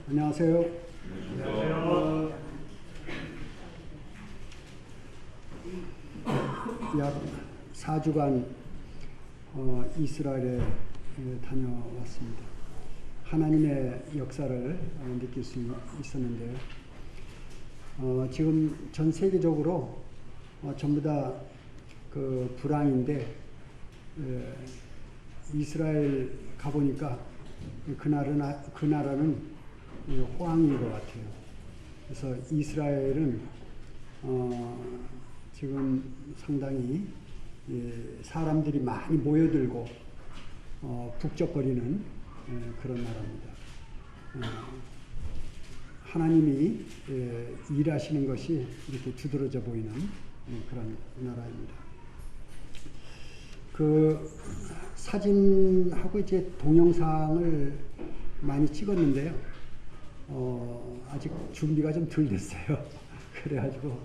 안녕하세요. 약 4주간 이스라엘에 다녀왔습니다. 하나님의 역사를 느낄 수 있었는데요. 지금 전 세계적으로 전부 다 그 불황인데 이스라엘 가보니까 그 나라는 호황인 것 같아요. 그래서 이스라엘은 지금 상당히 사람들이 많이 모여들고 북적거리는 그런 나라입니다. 하나님이 일하시는 것이 이렇게 두드러져 보이는 그런 나라입니다. 그 사진하고 이제 동영상을 많이 찍었는데요. 아직 준비가 좀 덜 됐어요. 그래가지고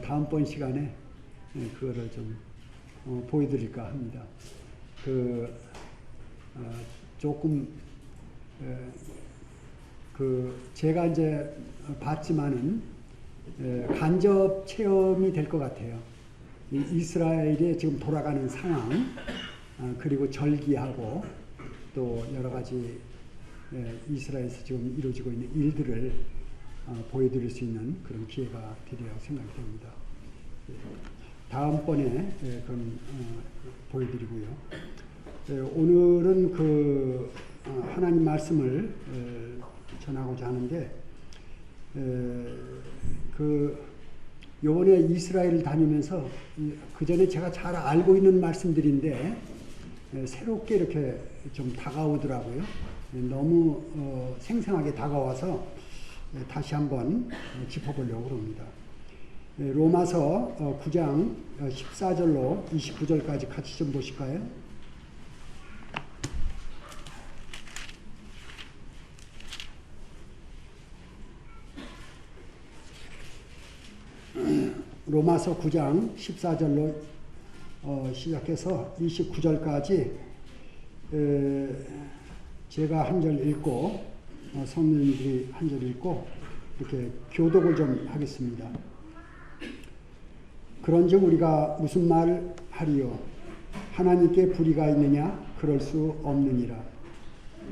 다음번 시간에 그거를 좀 보여드릴까 합니다. 조금 제가 이제 봤지만은 간접 체험이 될 것 같아요. 이스라엘에 지금 돌아가는 상황, 그리고 절기하고 또 여러 가지 이스라엘에서 지금 이루어지고 있는 일들을 보여드릴 수 있는 그런 기회가 되리라고 생각이 됩니다. 다음번에 그럼 보여드리고요. 오늘은 하나님 말씀을 전하고자 하는데 요번에 이스라엘을 다니면서 그 전에 제가 잘 알고 있는 말씀들인데 새롭게 이렇게 좀 다가오더라고요. 너무 생생하게 다가와서 다시 한번 짚어보려고 합니다. 로마서 9장 14절로 29절까지 같이 좀 보실까요? 로마서 9장 14절로 시작해서 29절까지 제가 한 절 읽고 성도님들이 한 절 읽고 이렇게 교독을 좀 하겠습니다. 그런즉 우리가 무슨 말 하리요? 하나님께 불의가 있느냐? 그럴 수 없느니라.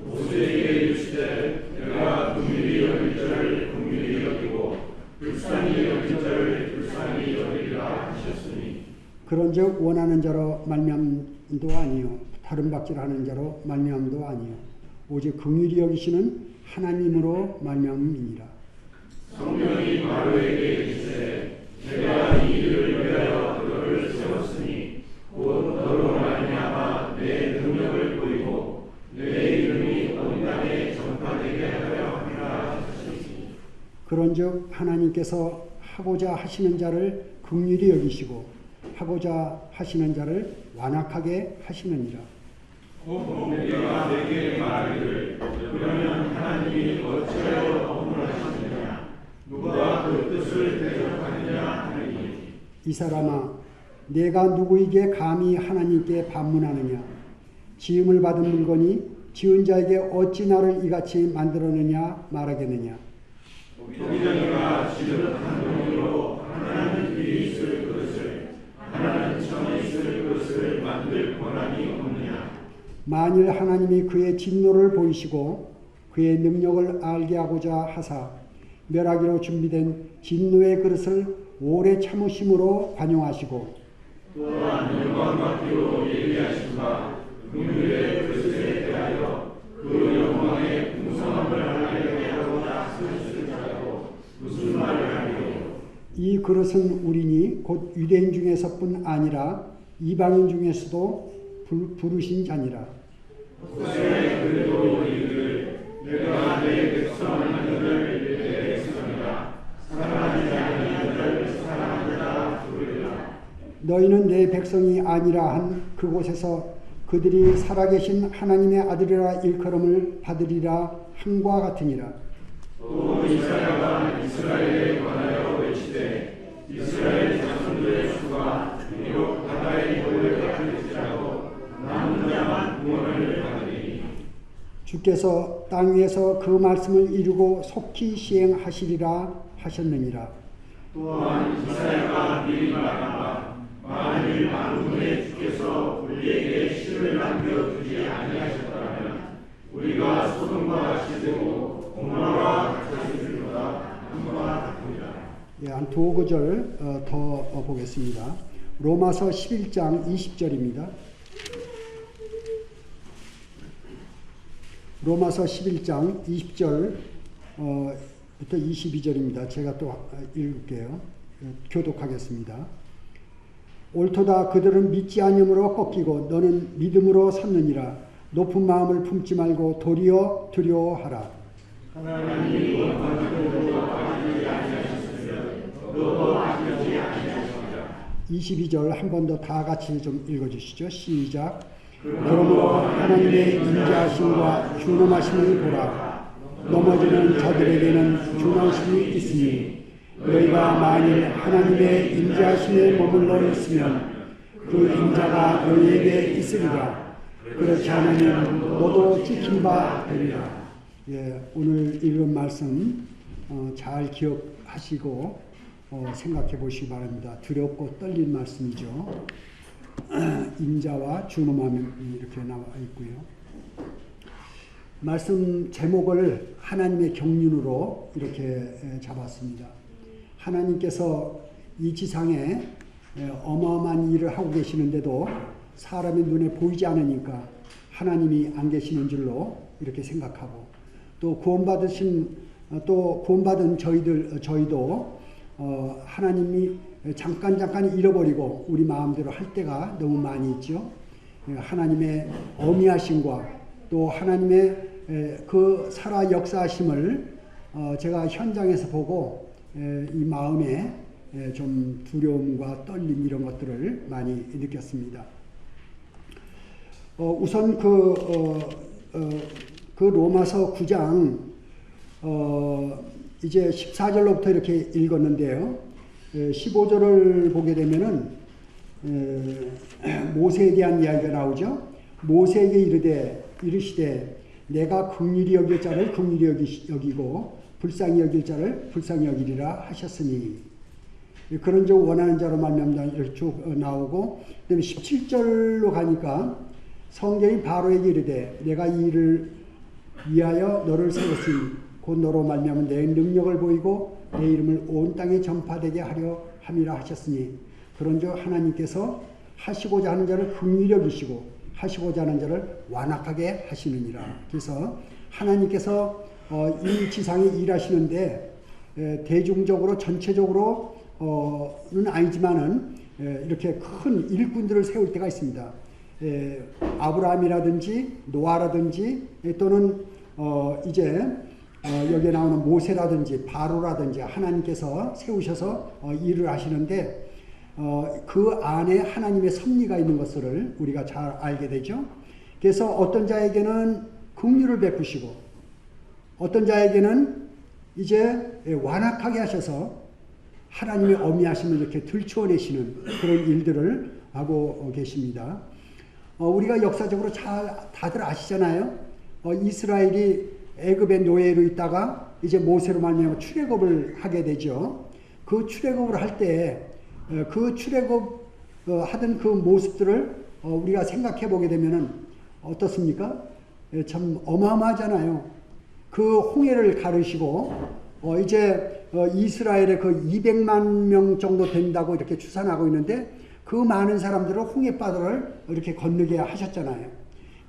모세에게 이르시되 내가 긍휼히 여길 자를 긍휼히 여기고 불쌍히 여길 자를 불쌍히 여기리라 하셨으니 그런즉 원하는 자로 말미암도 아니요 다른 박질하는 자로 말미암도 아니요 오직 긍휼히 여기시는 하나님으로 말미암이니라. 성령이 마루에게 이르시되 내가 이 일을 위하여 너를 세웠으니 곧 너로 말미암아 내 능력을 보이고 내 이름이 온 땅에 전파되게 하려 함이라 하시니 그런즉 하나님께서 하고자 하시는 자를 긍휼히 여기시고 하고자 하시는 자를 완악하게 하시느니라. 내가 내게 말하기를 그러면 하나님이 어찌하여 억울하시느냐 누가 그 뜻을 대적하느냐 하니 이 사람아 내가 누구에게 감히 하나님께 반문하느냐 지음을 받은 물건이 지은 자에게 어찌 나를 이같이 만들었느냐 말하겠느냐. 동이가 지은 한 동이로 하나는 위에 있을 그릇을 하나는 천에 있을 그릇을 만들 권한이 없느냐. 만일 하나님이 그의 진노를 보이시고 그의 능력을 알게 하고자 하사 멸하기로 준비된 진노의 그릇을 오래 참으심으로 관용하시고 또한 영광 받기로 예비하신 바 긍휼의 그릇에 대하여 그 영광의 풍성함을 알게 하고자 하시는 자라고 무슨 말을 하리요. 이 그릇은 우리니 곧 유대인 중에서뿐 아니라 이방인 중에서도 부르신 자니라. 호세아의 그래도 이르기를 내가 내 백성 하나님을 내 백성이라 사랑하지 아니하는 자를 사랑하라 부르리라. 너희는 내 백성이 아니라 한 그곳에서 그들이 살아계신 하나님의 아들이라 일컬음을 받으리라 함과 같으니라. 또 이사야가 이스라엘에 관하여 외치되 이스라엘 자손들의 수가 비록 바다에 몰려갈지라도 남은 자만 구원을 받으리니 주께서 땅 위에서 그 말씀을 이루고 속히 시행하시리라 하셨느니라. 또한 이사야가 미리 말한 바 만일 만군의 주께서 우리에게 실을 남겨두지 아니하셨다면 우리가 소돔과 같이 되고 고모라와 같이 되리로다 함과 같으리라. 예, 한 두 구절 더 보겠습니다. 로마서 11장 20절입니다. 로마서 11장 20절 부터 22절입니다. 제가 또 읽을게요. 교독하겠습니다. 옳도다 그들은 믿지 아니함으로 꺾이고 너는 믿음으로 섰느니라. 높은 마음을 품지 말고 도리어 두려워하라. 하나님이 원하시고 아끼지 아니하셨으면 너도 아끼지 아니하셨다. 22절 한 번 더 다 같이 좀 읽어주시죠. 시작. 그러므로 하나님의 인자하심과 준엄하심을 보라. 넘어지는 자들에게는 준엄하심이 있으니 너희가 만일 하나님의 인자하심에 머물러 있으면 그 인자가 너희에게 있으리라. 그렇지 않으면 너도 찍힌 바 되리라. 예, 오늘 읽은 말씀 잘 기억하시고 생각해 보시기 바랍니다. 두렵고 떨린 말씀이죠. 인자와 준엄함이 이렇게 나와 있고요. 말씀 제목을 하나님의 경륜으로 이렇게 잡았습니다. 하나님께서 이 지상에 어마어마한 일을 하고 계시는데도 사람의 눈에 보이지 않으니까 하나님이 안 계시는 줄로 이렇게 생각하고 또 구원받은 저희도 하나님이 잠깐 잃어버리고 우리 마음대로 할 때가 너무 많이 있죠. 하나님의 어미하심과 또 하나님의 그 살아 역사하심을 제가 현장에서 보고 이 마음에 좀 두려움과 떨림 이런 것들을 많이 느꼈습니다. 우선 그 로마서 9장 이제 14절로부터 이렇게 읽었는데요. 15절을 보게 되면은 모세에 대한 이야기가 나오죠. 모세에게 이르시되 내가 긍휼히 여길 자를 긍휼히 여기고 불쌍히 여길 자를 불쌍히 여기리라 하셨으니 그런 적 원하는 자로 말미암아 이렇게 쭉 나오고 그다음에 17절로 가니까 성경이 바로에게 이르되 내가 이 일을 위하여 너를 세웠으니 곧 너로 말미암아 내 능력을 보이고 내 이름을 온 땅에 전파되게 하려 함이라 하셨으니 그런즉 하나님께서 하시고자 하는 자를 긍휼히 여기시고 하시고자 하는 자를 완악하게 하시느니라. 그래서 하나님께서 이 지상에 일하시는데 대중적으로 전체적으로는 아니지만은 이렇게 큰 일꾼들을 세울 때가 있습니다. 아브라함이라든지 노아라든지 또는 이제 여기에 나오는 모세라든지 바로라든지 하나님께서 세우셔서 일을 하시는데 그 안에 하나님의 섭리가 있는 것을 우리가 잘 알게 되죠. 그래서 어떤 자에게는 긍휼을 베푸시고 어떤 자에게는 이제 완악하게 하셔서 하나님의 어미하심을 이렇게 들추어내시는 그런 일들을 하고 계십니다. 우리가 역사적으로 다들 아시잖아요. 이스라엘이 애굽의 노예로 있다가 이제 모세로 말미암아 출애굽을 하게 되죠. 그 출애굽을 할 때 그 출애굽 하던 그 모습들을 우리가 생각해 보게 되면은 어떻습니까? 참 어마어마하잖아요. 그 홍해를 가르시고 이제 이스라엘의 그 200만 명 정도 된다고 이렇게 추산하고 있는데 그 많은 사람들을 홍해바다를 이렇게 건너게 하셨잖아요.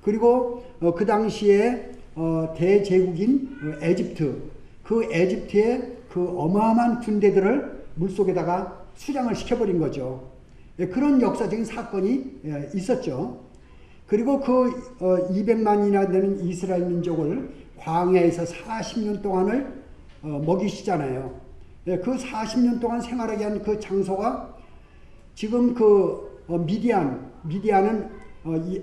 그리고 그 당시에 대제국인 에집트, 그 에집트의 그 어마어마한 군대들을 물속에다가 수장을 시켜버린 거죠. 그런 역사적인 사건이 있었죠. 그리고 그 200만이나 되는 이스라엘 민족을 광야에서 40년 동안을 먹이시잖아요. 그 40년 동안 생활하게 한 그 장소가 지금 그 미디안은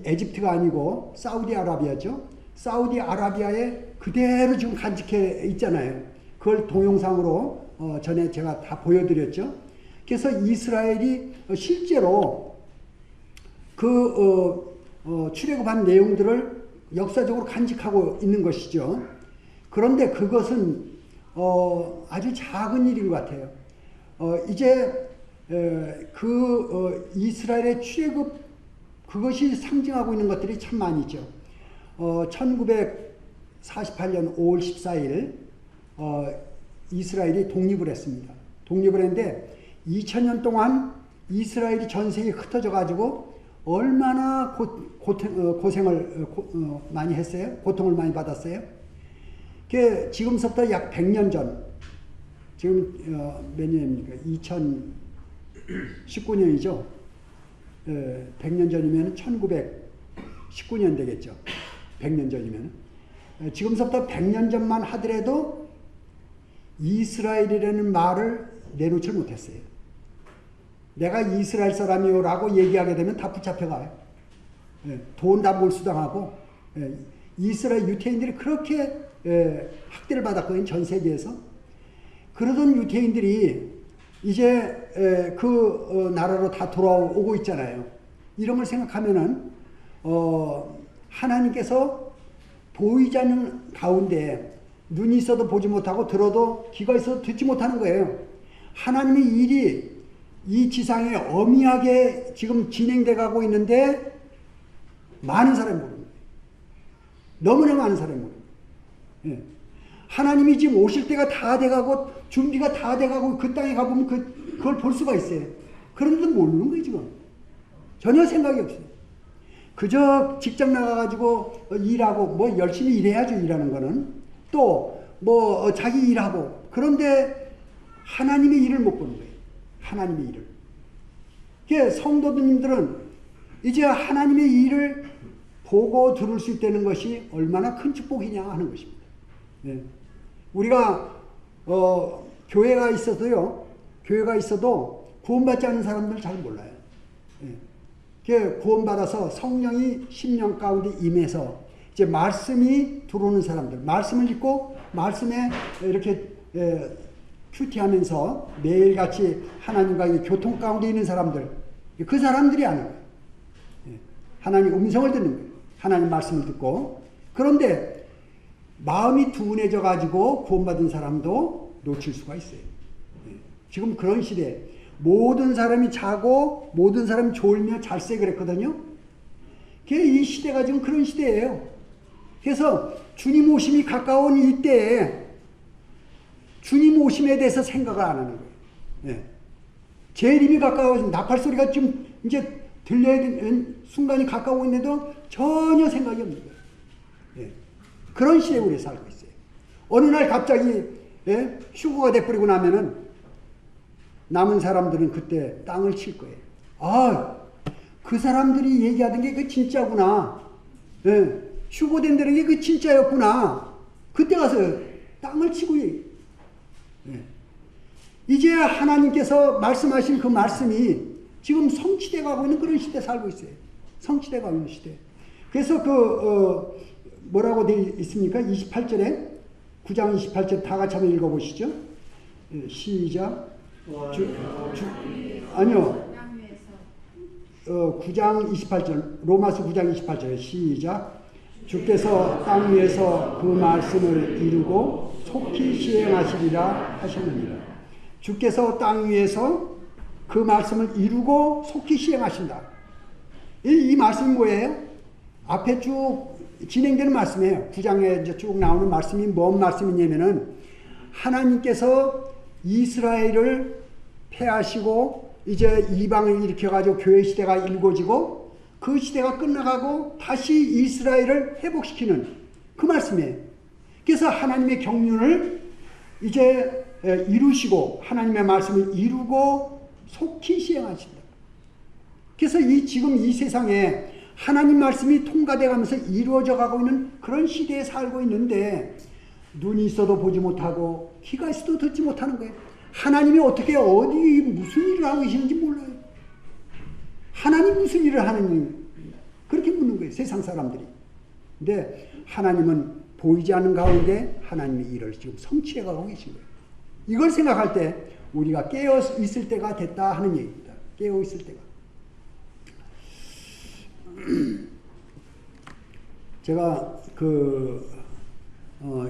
에집트가 아니고 사우디아라비아죠. 사우디아라비아에 그대로 지금 간직해 있잖아요. 그걸 동영상으로 전에 제가 다 보여드렸죠. 그래서 이스라엘이 실제로 그 출애굽한 내용들을 역사적으로 간직하고 있는 것이죠. 그런데 그것은 아주 작은 일인 것 같아요. 이제 이스라엘의 출애굽 그것이 상징하고 있는 것들이 참 많이 있죠. 1948년 5월 14일 이스라엘이 독립을 했습니다. 독립을 했는데 2000년 동안 이스라엘이 전 세계에 흩어져 가지고 얼마나 고생을 많이 했어요? 고통을 많이 받았어요? 지금부터 약 100년 전, 지금 몇 년입니까? 2019년이죠. 100년 전이면 1919년 되겠죠. 100년 전이면. 지금부터 100년 전만 하더라도 이스라엘이라는 말을 내놓지 못했어요. 내가 이스라엘 사람이요라고 얘기하게 되면 다 붙잡혀가요. 돈 다 몰수당하고, 이스라엘 유태인들이 그렇게 학대를 받았거든요, 전 세계에서. 그러던 유태인들이 이제 나라로 다 돌아오고 있잖아요. 이런 걸 생각하면은 하나님께서 보이지 않는 가운데 눈이 있어도 보지 못하고 들어도 귀가 있어도 듣지 못하는 거예요. 하나님의 일이 이 지상에 엄미하게 지금 진행돼 가고 있는데 많은 사람이 모르는 거예요. 너무나 많은 사람이 모르는 거예요. 하나님이 지금 오실 때가 다 돼가고 준비가 다 돼가고 그 땅에 가보면 그걸 볼 수가 있어요. 그런데도 모르는 거예요, 지금. 전혀 생각이 없어요. 그저 직장 나가가지고 일하고, 뭐 열심히 일해야죠, 일하는 거는. 또, 뭐 자기 일하고. 그런데 하나님의 일을 못 보는 거예요. 하나님의 일을. 성도님들은 이제 하나님의 일을 보고 들을 수 있다는 것이 얼마나 큰 축복이냐 하는 것입니다. 우리가 교회가 있어도요, 교회가 있어도 구원받지 않은 사람들 잘 몰라요. 구원받아서 성령이 심령 가운데 임해서 이제 말씀이 들어오는 사람들, 말씀을 읽고 말씀에 이렇게 큐티하면서 매일같이 하나님과의 교통 가운데 있는 사람들, 그 사람들이 아닌 거예요. 하나님 음성을 듣는 거예요. 하나님 말씀을 듣고. 그런데 마음이 둔해져 가지고 구원받은 사람도 놓칠 수가 있어요. 지금 그런 시대에 모든 사람이 자고 모든 사람이 졸며 잘세 그랬거든요. 이 시대가 지금 그런 시대예요. 그래서 주님 오심이 가까운 이때에 주님 오심에 대해서 생각을 안 하는 거예요. 재림이 가까워서 나팔 소리가 좀 이제 들려야 되는 순간이 가까워 있는데도 전혀 생각이 없는 거예요. 그런 시대에 우리 살고 있어요. 어느 날 갑자기 휴거가 돼버리고 나면은 남은 사람들은 그때 땅을 칠 거예요. 아, 그 사람들이 얘기하던 게 그 진짜구나. 휴거된다는 게 그 진짜였구나. 그때 가서 땅을 치고 이제 하나님께서 말씀하신 그 말씀이 지금 성취돼 가고 있는 그런 시대에 살고 있어요. 성취돼 가고 있는 시대. 그래서 뭐라고 되어 있습니까? 28절에 9장 28절 다 같이 한번 읽어보시죠. 시작. 아니요. 9장 28절 로마서 9장 28절 시작. 주께서 땅 위에서 그 말씀을 이루고 속히 시행하시리라 하셨느니라. 주께서 땅 위에서 그 말씀을 이루고 속히 시행하신다. 이 말씀이 뭐예요? 앞에 쭉 진행되는 말씀이에요. 9장에 이제 쭉 나오는 말씀이 뭔 말씀이냐면은 하나님께서 이스라엘을 패하시고 이제 이방을 일으켜가지고 교회 시대가 일궈지고 그 시대가 끝나가고 다시 이스라엘을 회복시키는 그 말씀이에요. 그래서 하나님의 경륜을 이제 이루시고 하나님의 말씀을 이루고 속히 시행하신다. 그래서 지금 이 세상에 하나님 말씀이 통과돼 가면서 이루어져 가고 있는 그런 시대에 살고 있는데 눈이 있어도 보지 못하고 귀가 있어도 듣지 못하는 거예요. 하나님이 어떻게 어디 무슨 일을 하고 계시는지 몰라요. 하나님 무슨 일을 하느냐 그렇게 묻는 거예요. 세상 사람들이. 근데 하나님은 보이지 않는 가운데 하나님의 일을 지금 성취해 가고 계신 거예요. 이걸 생각할 때 우리가 깨어 있을 때가 됐다 하는 얘기입니다. 깨어 있을 때가. 제가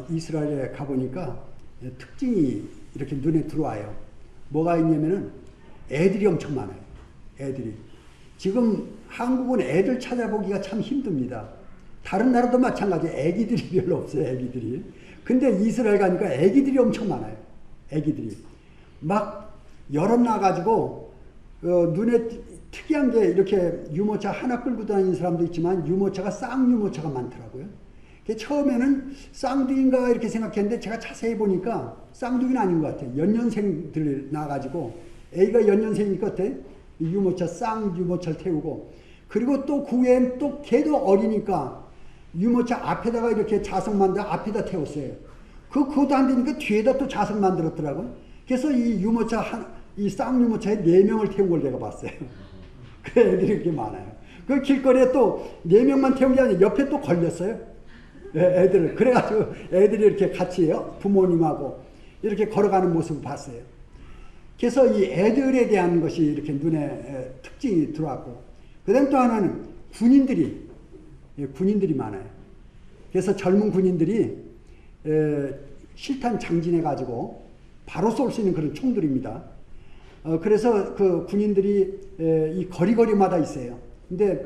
이스라엘에 가보니까 특징이 이렇게 눈에 들어와요. 뭐가 있냐면은 애들이 엄청 많아요. 애들이. 지금 한국은 애들 찾아보기가 참 힘듭니다. 다른 나라도 마찬가지. 애기들이 별로 없어요. 애기들이. 근데 이스라엘 가니까 애기들이 엄청 많아요. 애기들이. 막 여름 나가지고 눈에 특이한 게 이렇게 유모차 하나 끌고 다니는 사람도 있지만 유모차가 쌍유모차가 많더라고요. 처음에는 쌍둥이인가 이렇게 생각했는데 제가 자세히 보니까 쌍둥이는 아닌 것 같아요. 연년생들 나가지고 A가 연년생이니까 어때? 유모차 쌍유모차를 태우고 그리고 또 그 외에 또 걔도 어리니까 유모차 앞에다가 이렇게 자석 만들어 앞에다 태웠어요. 그것도 안 되니까 뒤에다 또 자석 만들었더라고요. 그래서 이 유모차 이 쌍유모차에 4명을 태운 걸 내가 봤어요. 그 애들이 이렇게 많아요. 그 길거리에 또 4명만 태운 게 아니라 옆에 또 걸렸어요. 애들. 그래가지고 애들이 이렇게 같이요. 부모님하고 이렇게 걸어가는 모습을 봤어요. 그래서 이 애들에 대한 것이 이렇게 눈에 특징이 들어왔고, 그 다음 또 하나는 군인들이 많아요. 그래서 젊은 군인들이 실탄 장진해가지고 바로 쏠 수 있는 그런 총들입니다. 그래서 그 군인들이 이 거리마다 있어요. 근데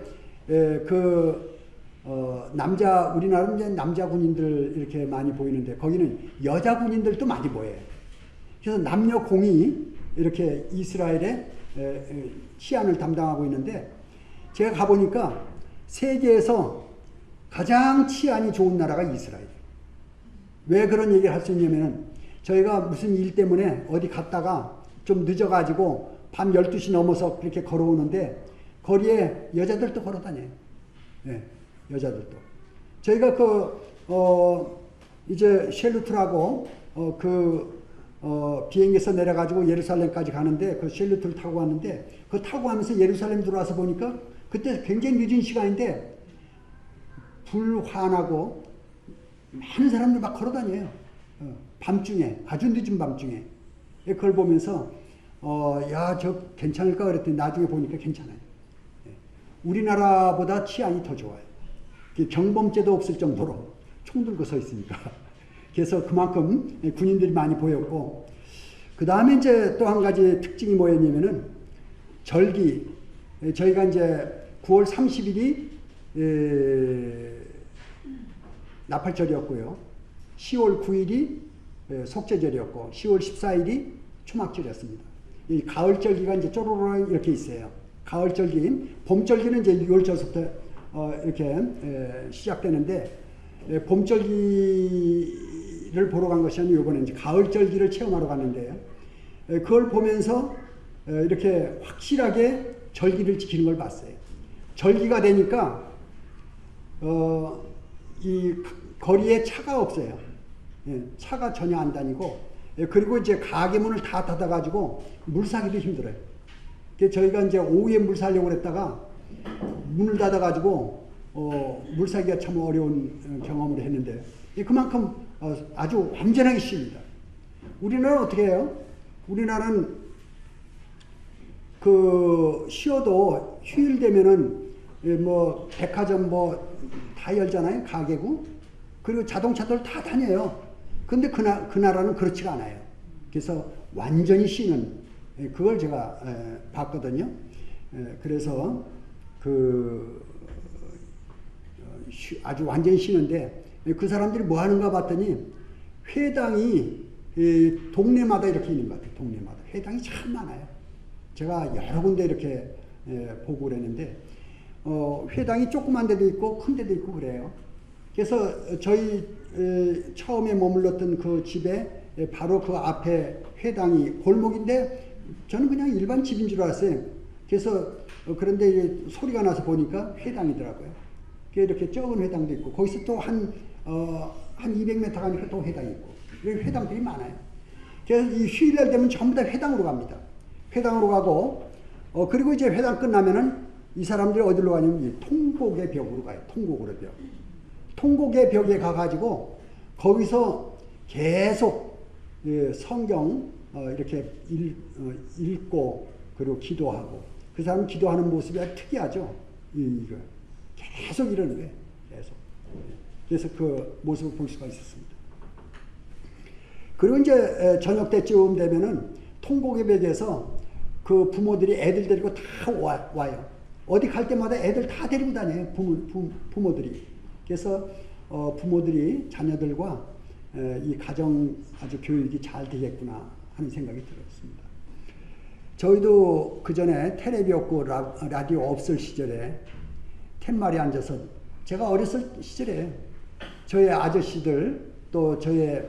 우리나라는 이제 남자 군인들 이렇게 많이 보이는데 거기는 여자 군인들도 많이 보여요. 그래서 남녀 공이 이렇게 이스라엘의 치안을 담당하고 있는데 제가 가보니까 세계에서 가장 치안이 좋은 나라가 이스라엘이에요. 왜 그런 얘기를 할 수 있냐면은 저희가 무슨 일 때문에 어디 갔다가 좀 늦어가지고 밤 12시 넘어서 그렇게 걸어오는데 거리에 여자들도 걸어다녀요. 네, 여자들도. 저희가 이제 쉘루트라고 비행기에서 내려가지고 예루살렘까지 가는데 그 쉘루트를 타고 왔는데 그거 타고 가면서 예루살렘 들어와서 보니까 그때 굉장히 늦은 시간인데 불 환하고 많은 사람들 막 걸어다녀요. 밤중에, 아주 늦은 밤중에. 그걸 보면서 야, 저 괜찮을까 그랬더니 나중에 보니까 괜찮아요. 우리나라보다 치안이 더 좋아요. 경범죄도 없을 정도로 총 들고 서 있으니까. 그래서 그만큼 군인들이 많이 보였고, 그 다음에 이제 또 한 가지 특징이 뭐였냐면은 절기. 저희가 이제 9월 30일이 나팔절이었고요. 10월 9일이 속죄절이었고 10월 14일이 초막절이었습니다. 이 가을절기가 이제 쪼로로 이렇게 있어요. 가을절기, 봄절기는 이제 6월절부터 이렇게 시작되는데 봄절기를 보러 간 것이 아니고 이번에 이제 가을절기를 체험하러 갔는데요. 그걸 보면서 이렇게 확실하게 절기를 지키는 걸 봤어요. 절기가 되니까 이 거리에 차가 없어요. 차가 전혀 안 다니고, 그리고 이제 가게 문을 다 닫아가지고 물 사기도 힘들어요. 저희가 이제 오후에 물 사려고 그랬다가 문을 닫아가지고 물 사기가 참 어려운 경험을 했는데 그만큼 아주 완전하게 쉽니다. 우리나라는 어떻게 해요? 우리나라는 쉬어도 휴일 되면은 뭐 백화점 뭐 다 열잖아요. 가게고. 그리고 자동차들 다 다녀요. 근데 그 나라는 그렇지가 않아요. 그래서 완전히 쉬는, 그걸 제가 봤거든요. 그래서 아주 완전히 쉬는데 그 사람들이 뭐 하는가 봤더니 회당이 동네마다 이렇게 있는 것 같아요. 동네마다. 회당이 참 많아요. 제가 여러 군데 이렇게 보고 그랬는데 회당이 조그만 데도 있고 큰 데도 있고 그래요. 그래서 저희 처음에 머물렀던 그 집에 바로 그 앞에 회당이 골목인데 저는 그냥 일반 집인 줄 알았어요. 그래서 그런데 소리가 나서 보니까 회당이더라고요. 이렇게 적은 회당도 있고 거기서 또 한 200m 가니까 또 회당이 있고 회당들이 많아요. 그래서 이 휴일날 되면 전부 다 회당으로 갑니다. 회당으로 가고 그리고 이제 회당 끝나면은 이 사람들이 어디로 가냐면 통곡의 벽으로 가요. 통곡의 벽. 통곡의 벽에 가가지고 거기서 계속 성경 이렇게 읽고 그리고 기도하고 그 사람 기도하는 모습이 아주 특이하죠. 이거 계속 이러는 거예요. 계속. 그래서 그 모습을 볼 수가 있었습니다. 그리고 이제 저녁 때쯤 되면은 통곡의벽에서 그 부모들이 애들 데리고 다 와요. 어디 갈 때마다 애들 다 데리고 다녀요. 부모들이. 그래서 부모들이 자녀들과 이 가정 아주 교육이 잘 되겠구나 하는 생각이 들었습니다. 저희도 그 전에 텔레비 없고 라디오 없을 시절에 툇말에 앉아서 제가 어렸을 시절에 저의 아저씨들 또 저의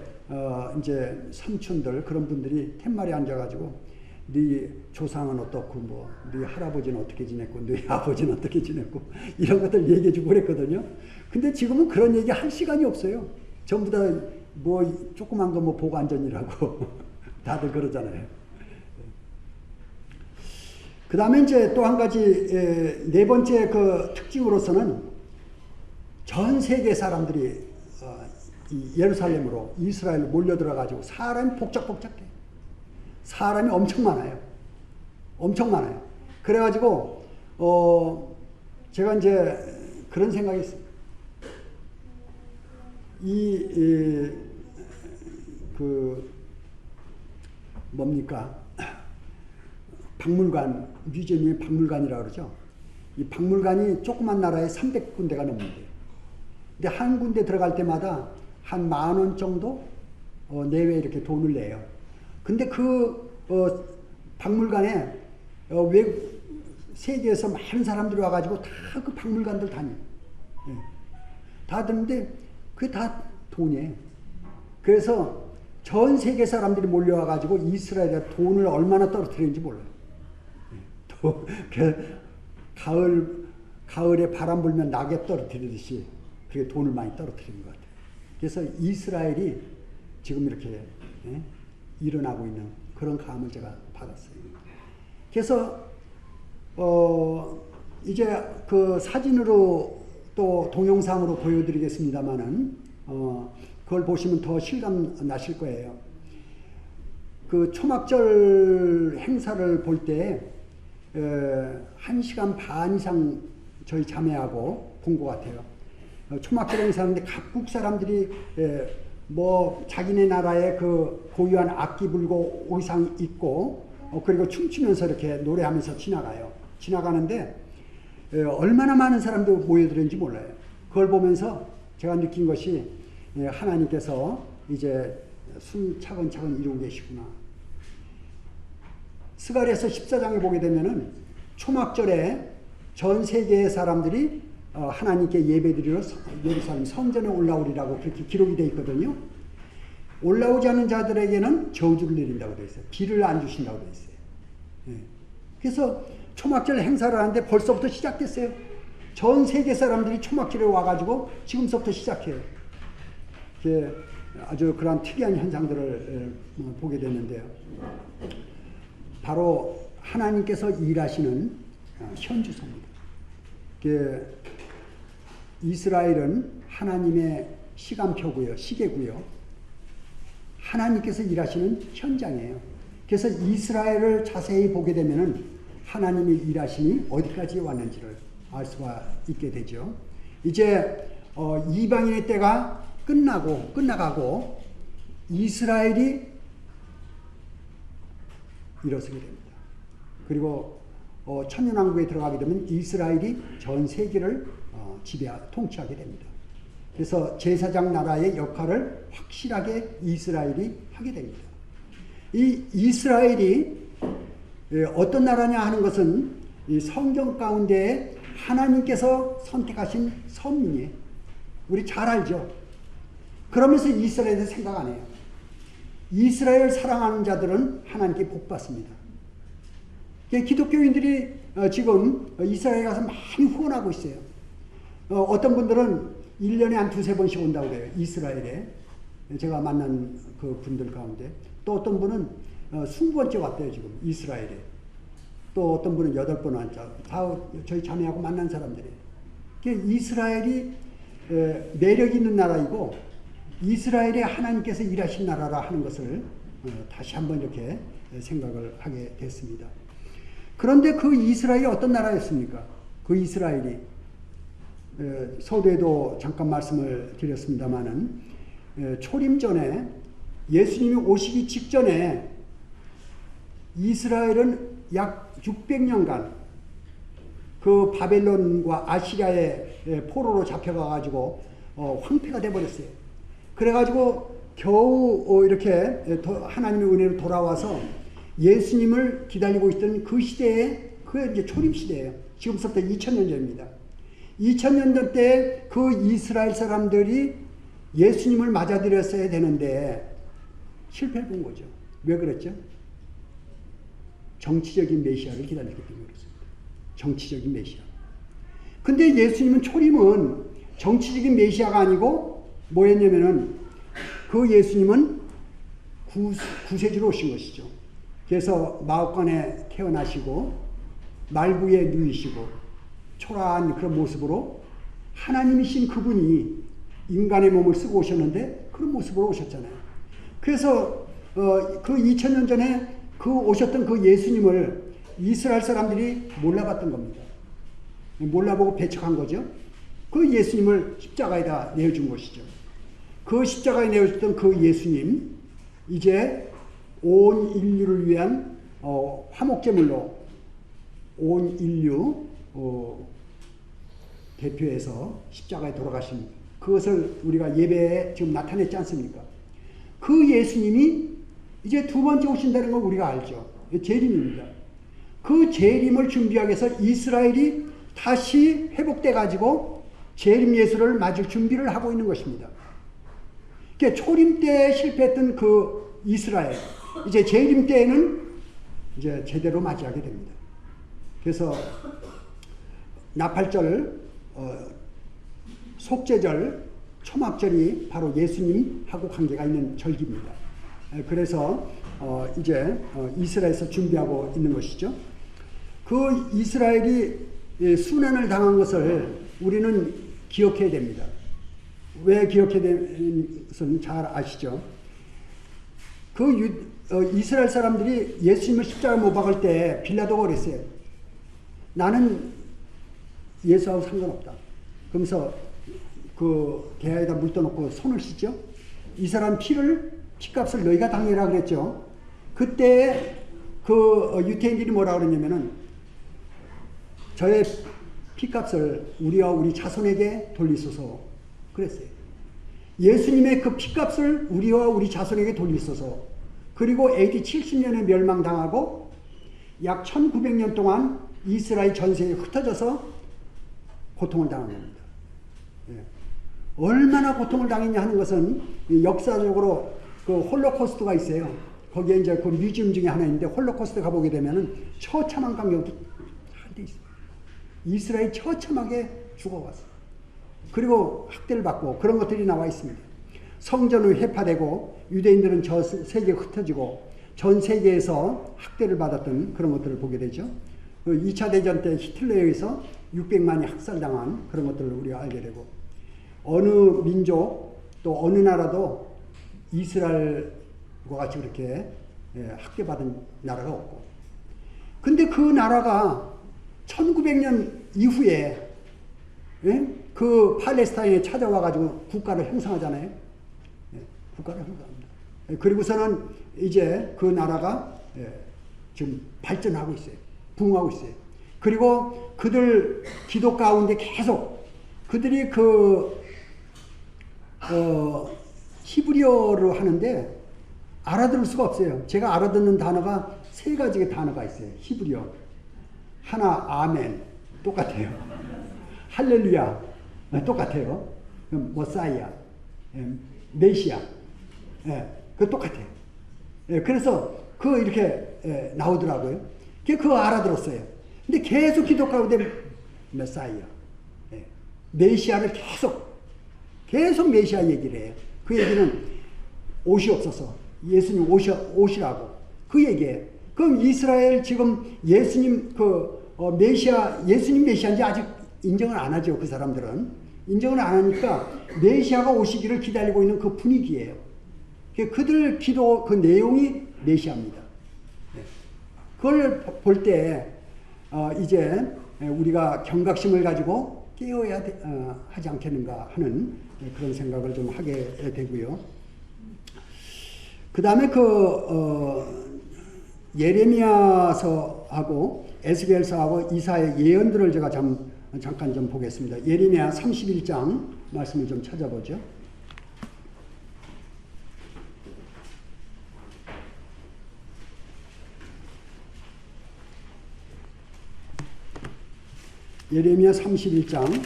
이제 삼촌들 그런 분들이 툇말에 앉아가지고 네 조상은 어떻고 뭐 네 할아버지는 어떻게 지냈고 네 아버지는 어떻게 지냈고 이런 것들 얘기해주고 그랬거든요. 근데 지금은 그런 얘기 할 시간이 없어요. 전부 다 뭐 조그만 거 뭐 보고 앉았니라고 다들 그러잖아요. 그 다음에 이제 또 한 가지 네 번째 그 특징으로서는 전 세계 사람들이 이 예루살렘으로 이스라엘로 몰려들어가지고 사람이 복작복작해. 사람이 엄청 많아요. 엄청 많아요. 그래가지고 제가 이제 그런 생각이 있어요. 뭡니까? 박물관, 뮤지엄이 박물관이라고 그러죠. 이 박물관이 조그만 나라에 300군데가 넘는데요. 근데 한 군데 들어갈 때마다 한 10,000원 정도 내외 이렇게 돈을 내요. 근데 그 박물관에 세계에서 많은 사람들이 와가지고 다 그 박물관들 다녀요. 네. 다 드는데 그게 다 돈이에요. 그래서 전 세계 사람들이 몰려와가지고 이스라엘에 돈을 얼마나 떨어뜨리는지 몰라요. 가을에 바람 불면 낙엽 떨어뜨리듯이 그렇게 돈을 많이 떨어뜨리는 것 같아요. 그래서 이스라엘이 지금 이렇게 일어나고 있는 그런 감을 제가 받았어요. 그래서 이제 그 사진으로 또 동영상으로 보여드리겠습니다만은 그걸 보시면 더 실감 나실 거예요. 그 초막절 행사를 볼 때 1시간 반 이상 저희 자매하고 본 것 같아요. 초막절 행사인데 각국 사람들이 뭐 자기네 나라의 그 고유한 악기 불고 의상 입고 그리고 춤추면서 이렇게 노래하면서 지나가는데 얼마나 많은 사람들이 모여들었는지 몰라요. 그걸 보면서 제가 느낀 것이 하나님께서 이제 차근차근 이루고 계시구나. 스가랴서 14장에 보게 되면은 초막절에 전 세계의 사람들이 하나님께 예배드리러 예루살렘 성전에 올라오리라고 그렇게 기록이 되어 있거든요. 올라오지 않는 자들에게는 저주를 내린다고 되어 있어요. 비를 안 주신다고 되어 있어요. 그래서 초막절 행사를 하는데 벌써부터 시작됐어요. 전 세계 사람들이 초막절에 와가지고 지금서부터 시작해요. 아주 그런 특이한 현상들을 보게 됐는데요. 바로 하나님께서 일하시는 현주소입니다. 이스라엘은 하나님의 시간표고요, 시계고요. 하나님께서 일하시는 현장이에요. 그래서 이스라엘을 자세히 보게 되면은 하나님의 일하심이 어디까지 왔는지를 알 수가 있게 되죠. 이제 이방인의 때가 끝나가고 이스라엘이 일어서게 됩니다. 그리고 천년왕국에 들어가게 되면 이스라엘이 전 세계를 통치하게 됩니다. 그래서 제사장 나라의 역할을 확실하게 이스라엘이 하게 됩니다. 이 이스라엘이 어떤 나라냐 하는 것은 이 성경 가운데 하나님께서 선택하신 선민이에요. 우리 잘 알죠? 그러면서 이스라엘에 생각 안 해요. 이스라엘 사랑하는 자들은 하나님께 복 받습니다. 기독교인들이 지금 이스라엘에 가서 많이 후원하고 있어요. 어떤 분들은 1년에 한 2-3번씩 온다고 그래요. 이스라엘에. 제가 만난 그 분들 가운데. 또 어떤 분은 20번째 왔대요. 지금 이스라엘에. 또 어떤 분은 8번 왔죠. 다 저희 자매하고 만난 사람들이에요. 이스라엘이 매력 있는 나라이고 이스라엘에 하나님께서 일하신 나라라 하는 것을 다시 한번 이렇게 생각을 하게 됐습니다. 그런데 그 이스라엘이 어떤 나라였습니까? 그 이스라엘이 서두에도 잠깐 말씀을 드렸습니다마는 초림 전에 예수님이 오시기 직전에 이스라엘은 약 600년간 그 바벨론과 아시리아의 포로로 잡혀가가지고 황폐가 돼버렸어요. 그래가지고 겨우 이렇게 하나님의 은혜로 돌아와서 예수님을 기다리고 있던 그 시대에 그게 이제 초림 시대예요. 지금부터 2000년 전입니다. 2000년 전 때 그 이스라엘 사람들이 예수님을 맞아들였어야 되는데 실패를 본 거죠. 왜 그랬죠? 정치적인 메시아를 기다리기 때문에 그렇습니다. 정치적인 메시아. 근데 예수님은 초림은 정치적인 메시아가 아니고 뭐였냐면은 그 예수님은 구세주로 오신 것이죠. 그래서 마옥간에 태어나시고 말구에 누이시고 초라한 그런 모습으로 하나님이신 그분이 인간의 몸을 쓰고 오셨는데 그런 모습으로 오셨잖아요. 그래서 그 2000년 전에 오셨던 그 예수님을 이스라엘 사람들이 몰라봤던 겁니다. 몰라보고 배척한 거죠. 그 예수님을 십자가에다 내어준 것이죠. 그 십자가에 내어줬던 그 예수님, 이제 온 인류를 위한 화목제물로 온 인류 대표해서 십자가에 돌아가신 그것을 우리가 예배에 지금 나타냈지 않습니까? 그 예수님이 이제 두 번째 오신다는 걸 우리가 알죠. 재림입니다. 그 재림을 준비하기 위해서 이스라엘이 다시 회복돼 가지고 재림 예수를 맞을 준비를 하고 있는 것입니다. 그러니까 초림 때 실패했던 그 이스라엘, 이제 재림 때에는 이제 제대로 맞이하게 됩니다. 그래서 나팔절, 속죄절, 초막절이 바로 예수님하고 관계가 있는 절기입니다. 그래서 이제 이스라엘에서 준비하고 있는 것이죠. 그 이스라엘이 순환을 당한 것을 우리는 기억해야 됩니다. 왜 기억해야 되는 것은 잘 아시죠? 이스라엘 사람들이 예수님을 십자가에 못 박을 때 빌라도가 그랬어요. 나는 예수하고 상관없다. 그러면서 그 대야에다 물 떠놓고 손을 씻죠. 이 사람 피값을 너희가 당해라 그랬죠. 그때 그 유태인들이 뭐라 그랬냐면은 저의 피값을 우리와 우리 자손에게 돌리소서 그랬어요. 예수님의 그 피값을 우리와 우리 자손에게 돌리소서. 그리고 AD 70년에 멸망당하고 약 1900년 동안 이스라엘 전세에 흩어져서 고통을 당한 겁니다. 예. 얼마나 고통을 당했냐 하는 것은 역사적으로 그 홀로코스트가 있어요. 거기에 이제 그 뮤지엄 중에 하나 있는데 홀로코스트 가보게 되면은 처참한 광경도 잘 돼 있어요. 이스라엘이 처참하게 죽어갔어요. 그리고 학대를 받고 그런 것들이 나와 있습니다. 성전은 회파되고 유대인들은 전 세계에 흩어지고 전 세계에서 학대를 받았던 그런 것들을 보게 되죠. 2차 대전 때 히틀러에 의해서 600만이 학살당한 그런 것들을 우리가 알게 되고 어느 민족 또 어느 나라도 이스라엘과 같이 그렇게 학대받은 나라가 없고 근데 그 나라가 1900년 이후에 그 팔레스타인에 찾아와가지고 국가를 형성하잖아요. 국가를 형성합니다. 그리고서는 이제 그 나라가 지금 발전하고 있어요. 부흥하고 있어요. 그리고 그들 기도 가운데 계속 그들이 히브리어로 하는데 알아들을 수가 없어요. 제가 알아듣는 단어가 3가지의 단어가 있어요. 히브리어. 하나, 아멘. 똑같아요. 할렐루야. 똑같아요. 머사이아. 메시아. 그 똑같아요. 그래서 이렇게 나오더라고요. 그거 알아들었어요. 근데 계속 기도 가운데 메사이아. 메시아를 계속 메시아 얘기를 해요. 그 얘기는 옷이 없어서 예수님 오시라고 그 얘기예요. 그럼 이스라엘 지금 예수님 예수님 메시아인지 아직 인정을 안 하죠. 그 사람들은 인정을 안 하니까 메시아가 오시기를 기다리고 있는 그 분위기예요. 그들 기도 그 내용이 메시아입니다. 그걸 볼 때 이제 우리가 경각심을 가지고 깨어야 하지 않겠는가 하는 그런 생각을 좀 하게 되고요. 그 다음에 예레미야서하고 에스겔서하고 이사의 예언들을 제가 잠깐 좀 보겠습니다. 예레미야 31장 말씀을 좀 찾아보죠. 예레미야 31장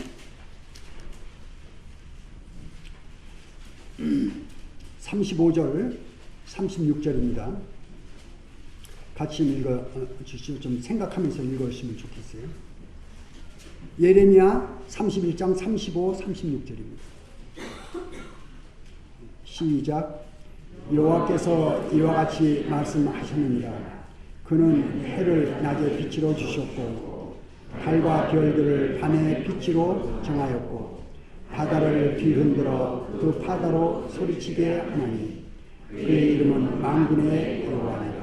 35절 36절입니다. 같이 읽어 주시고 좀 생각하면서 읽으시면 좋겠어요. 예레미야 31장 35, 36절입니다. 시작. 여호와께서 이와 같이 말씀하셨느니라. 그는 해를 낮에 빛으로 주셨고 달과 별들을 밤의 빛으로 정하였고 바다를 뒤흔들어 그 바다로 소리치게 하나니 그의 이름은 만군의 여호와니라.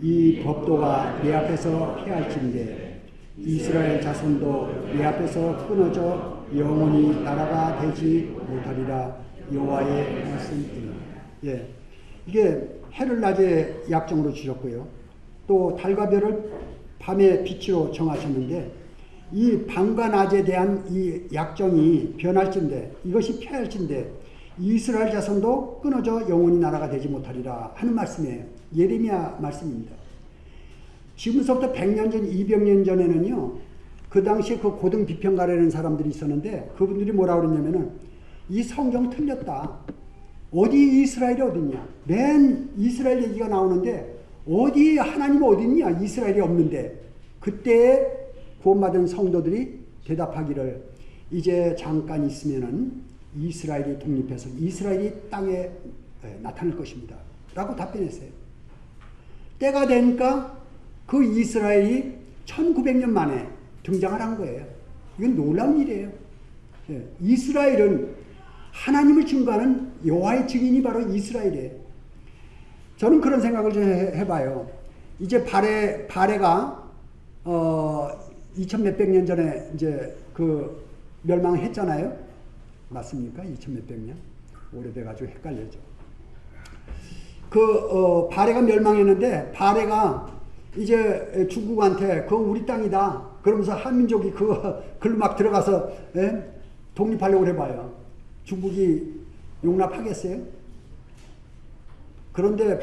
이 법도가 내 앞에서 피할진대 이스라엘 자손도 내 앞에서 끊어져 영원히 나라가 되지 못하리라. 여호와의 말씀이니라. 예, 이게 해를 낮에 약정으로 주셨고요. 또 달과 별을 밤의 빛으로 정하셨는데 이 밤과 낮에 대한 이 약정이 변할진대 이것이 폐할진대 이스라엘 자손도 끊어져 영원히 나라가 되지 못하리라 하는 말씀이에요. 예레미야 말씀입니다. 지금서부터 100년 전, 200년 전에는요, 그 당시에 그 고등 비평가라는 사람들이 있었는데 그분들이 뭐라고 그랬냐면은 이 성경 틀렸다. 어디 이스라엘이 어딨냐? 맨 이스라엘 얘기가 나오는데 어디 하나님 어딨냐? 이스라엘이 없는데. 그때 구원받은 성도들이 대답하기를 이제 잠깐 있으면은 이스라엘이 독립해서 이스라엘이 땅에 나타날 것입니다. 라고 답변했어요. 때가 되니까 그 이스라엘이 1900년 만에 등장을 한 거예요. 이건 놀라운 일이에요. 이스라엘은 하나님을 증거하는 여호와의 증인이 바로 이스라엘이에요. 저는 그런 생각을 좀 해봐요. 이제 바레가 2000몇백 년 전에 이제 그 멸망했잖아요. 맞습니까? 2000몇백 년? 오래돼가지고 헷갈려죠. 바레가 멸망했는데 바레가 이제 중국한테 그거 우리 땅이다. 그러면서 한민족이 글로 막 들어가서 독립하려고 해봐요. 중국이 용납하겠어요? 그런데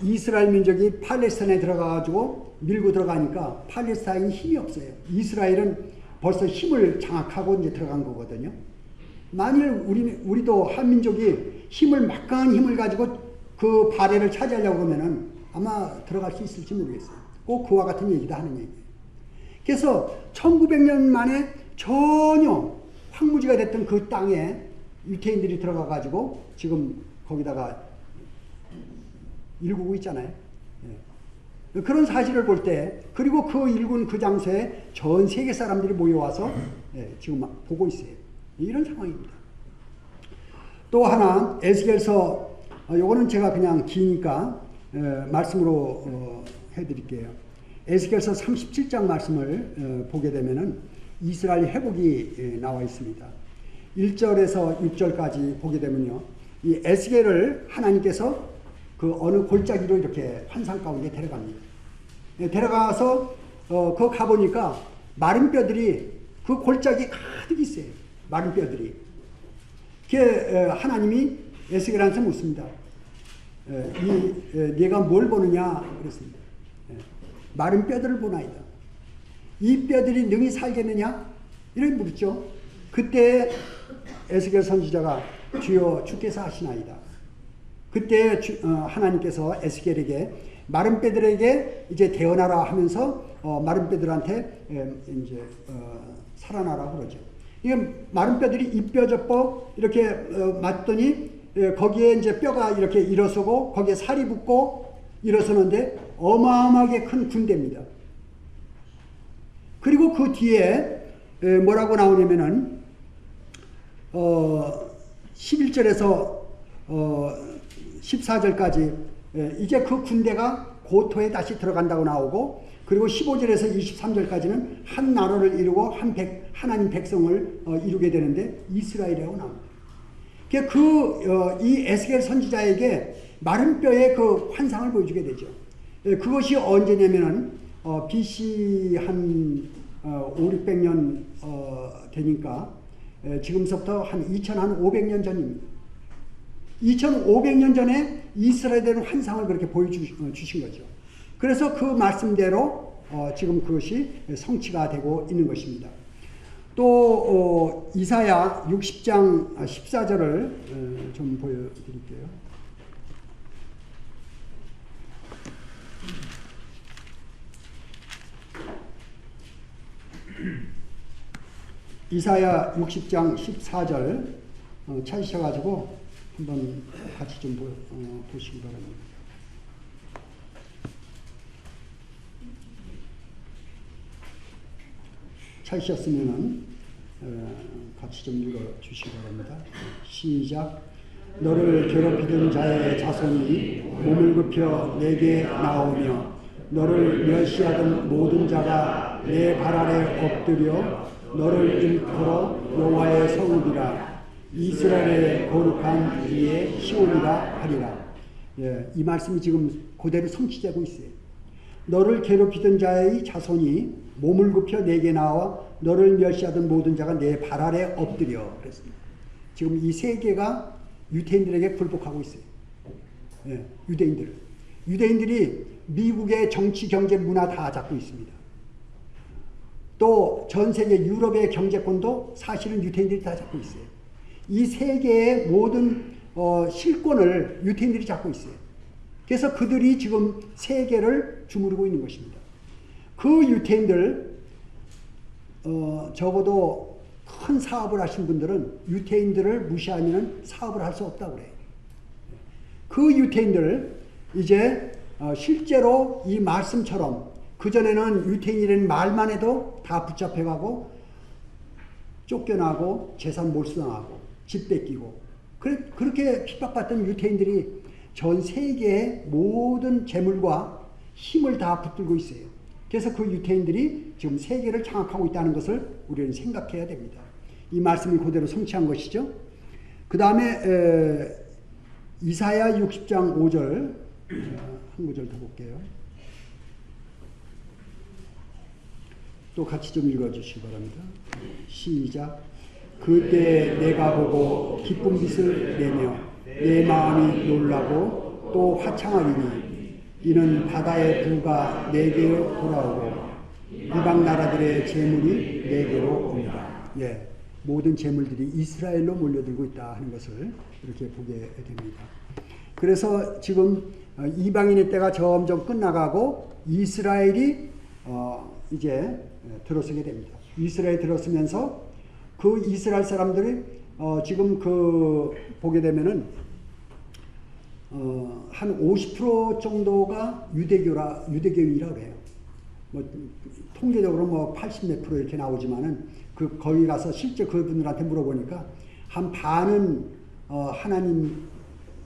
이스라엘 민족이 팔레스타인에 들어가가지고 밀고 들어가니까 팔레스타인이 힘이 없어요. 이스라엘은 벌써 힘을 장악하고 이제 들어간 거거든요. 만일 우리도 한민족이 막강한 힘을 가지고 그 바레를 차지하려고 하면은 아마 들어갈 수 있을지 모르겠어요. 꼭 그와 같은 얘기도 하는 얘기예요. 그래서 1900년 만에 전혀 황무지가 됐던 그 땅에 유태인들이 들어가가지고 지금 거기다가 일구고 있잖아요. 예. 그런 사실을 볼 때, 그리고 그 일군 그 장소에 전 세계 사람들이 모여와서 지금 막 보고 있어요. 이런 상황입니다. 또 하나, 에스겔서, 요거는 제가 그냥 기니까 말씀으로 해드릴게요. 에스겔서 37장 말씀을 보게 되면은 이스라엘 회복이 나와 있습니다. 1절에서 6절까지 보게 되면요. 이 에스겔을 하나님께서 그 어느 골짜기로 이렇게 환상 가운데 데려갑니다. 데려가서 그 가보니까 마른 뼈들이 그 골짜기에 가득 있어요. 마른 뼈들이. 하나님이 에스겔한테 묻습니다. 네가 뭘 보느냐 그랬습니다. 마른 뼈들을 보나이다. 이 뼈들이 능히 살겠느냐? 이렇게 물었죠. 그때 에스겔 선지자가 주여 주께서 하시나이다. 그때 하나님께서 에스겔에게 마른 뼈들에게 이제 대언하라 하면서 마른 뼈들한테 이제 살아나라 그러죠. 이게 마른 뼈들이 이 뼈 저 뼈 이렇게 맞더니 거기에 이제 뼈가 이렇게 일어서고 거기에 살이 붙고 일어서는데 어마어마하게 큰 군대입니다. 그리고 그 뒤에 뭐라고 나오냐면은 11절에서 14절까지 이제 그 군대가 고토에 다시 들어간다고 나오고, 그리고 15절에서 23절까지는 한 나라를 이루고 하나님 백성을 이루게 되는데 이스라엘이라고 나옵니다. 이 에스겔 선지자에게 마른 뼈의 그 환상을 보여주게 되죠. 그것이 언제냐면은 BC 한 500~600년 되니까 지금서부터 한 2500년 전입니다. 2500년 전에 이스라엘에는 환상을 그렇게 보여주신 거죠. 그래서 그 말씀대로 지금 그것이 성취가 되고 있는 것입니다. 또 이사야 60장 14절을 좀 보여드릴게요. 이사야 60장 14절 찾으셔가지고 한번 같이 좀 보시기 바랍니다. 찾으셨으면 같이 좀 읽어주시기 바랍니다. 시작. 너를 괴롭히던 자의 자손이 몸을 굽혀 내게 나오며 너를 멸시하던 모든 자가 내 발 아래 엎드려 너를 일컬어 여호와의 성읍이라 이스라엘의 거룩한 이의 시온이라 하리라. 예, 이 말씀이 지금 그대로 성취되고 있어요. 너를 괴롭히던 자의 자손이 몸을 굽혀 내게 나와 너를 멸시하던 모든 자가 내 발 아래 엎드려 그랬습니다. 지금 이 세계가 유대인들에게 굴복하고 있어요. 예, 유대인들이 미국의 정치, 경제, 문화 다 잡고 있습니다. 또 전 세계 유럽의 경제권도 사실은 유대인들이 다 잡고 있어요. 이 세계의 모든 실권을 유대인들이 잡고 있어요. 그래서 그들이 지금 세계를 주무르고 있는 것입니다. 그 유대인들 적어도 큰 사업을 하신 분들은 유대인들을 무시하면 사업을 할 수 없다고 그래요. 그 유대인들 이제 실제로 이 말씀처럼 그전에는 유대인이라는 말만 해도 다 붙잡혀가고 쫓겨나고 재산 몰수당하고 집 뺏기고 그렇게 핍박받던 유대인들이 전 세계의 모든 재물과 힘을 다 붙들고 있어요. 그래서 그 유대인들이 지금 세계를 장악하고 있다는 것을 우리는 생각해야 됩니다. 이 말씀이 그대로 성취한 것이죠. 그 다음에 이사야 60장 5절 한 구절 더 볼게요. 또 같이 좀 읽어주시기 바랍니다. 시작. 그때 내가 보고 기쁜 빛을 내며 내 마음이 놀라고 또 화창하리니 이는 바다의 부가 내게로 돌아오고 이방 나라들의 재물이 내게로 옵니다. 예, 모든 재물들이 이스라엘로 몰려들고 있다 하는 것을 이렇게 보게 됩니다. 그래서 지금 이방인의 때가 점점 끝나가고 이스라엘이 이제 들어서게 됩니다. 이스라엘이 들어서면서 그 이스라엘 사람들이 지금 보게 되면은 한 50% 정도가 유대교인이라고 그래요. 뭐 통계적으로 뭐 80몇 프로 이렇게 나오지만은 거기 가서 실제 그분들한테 물어보니까 한 반은 하나님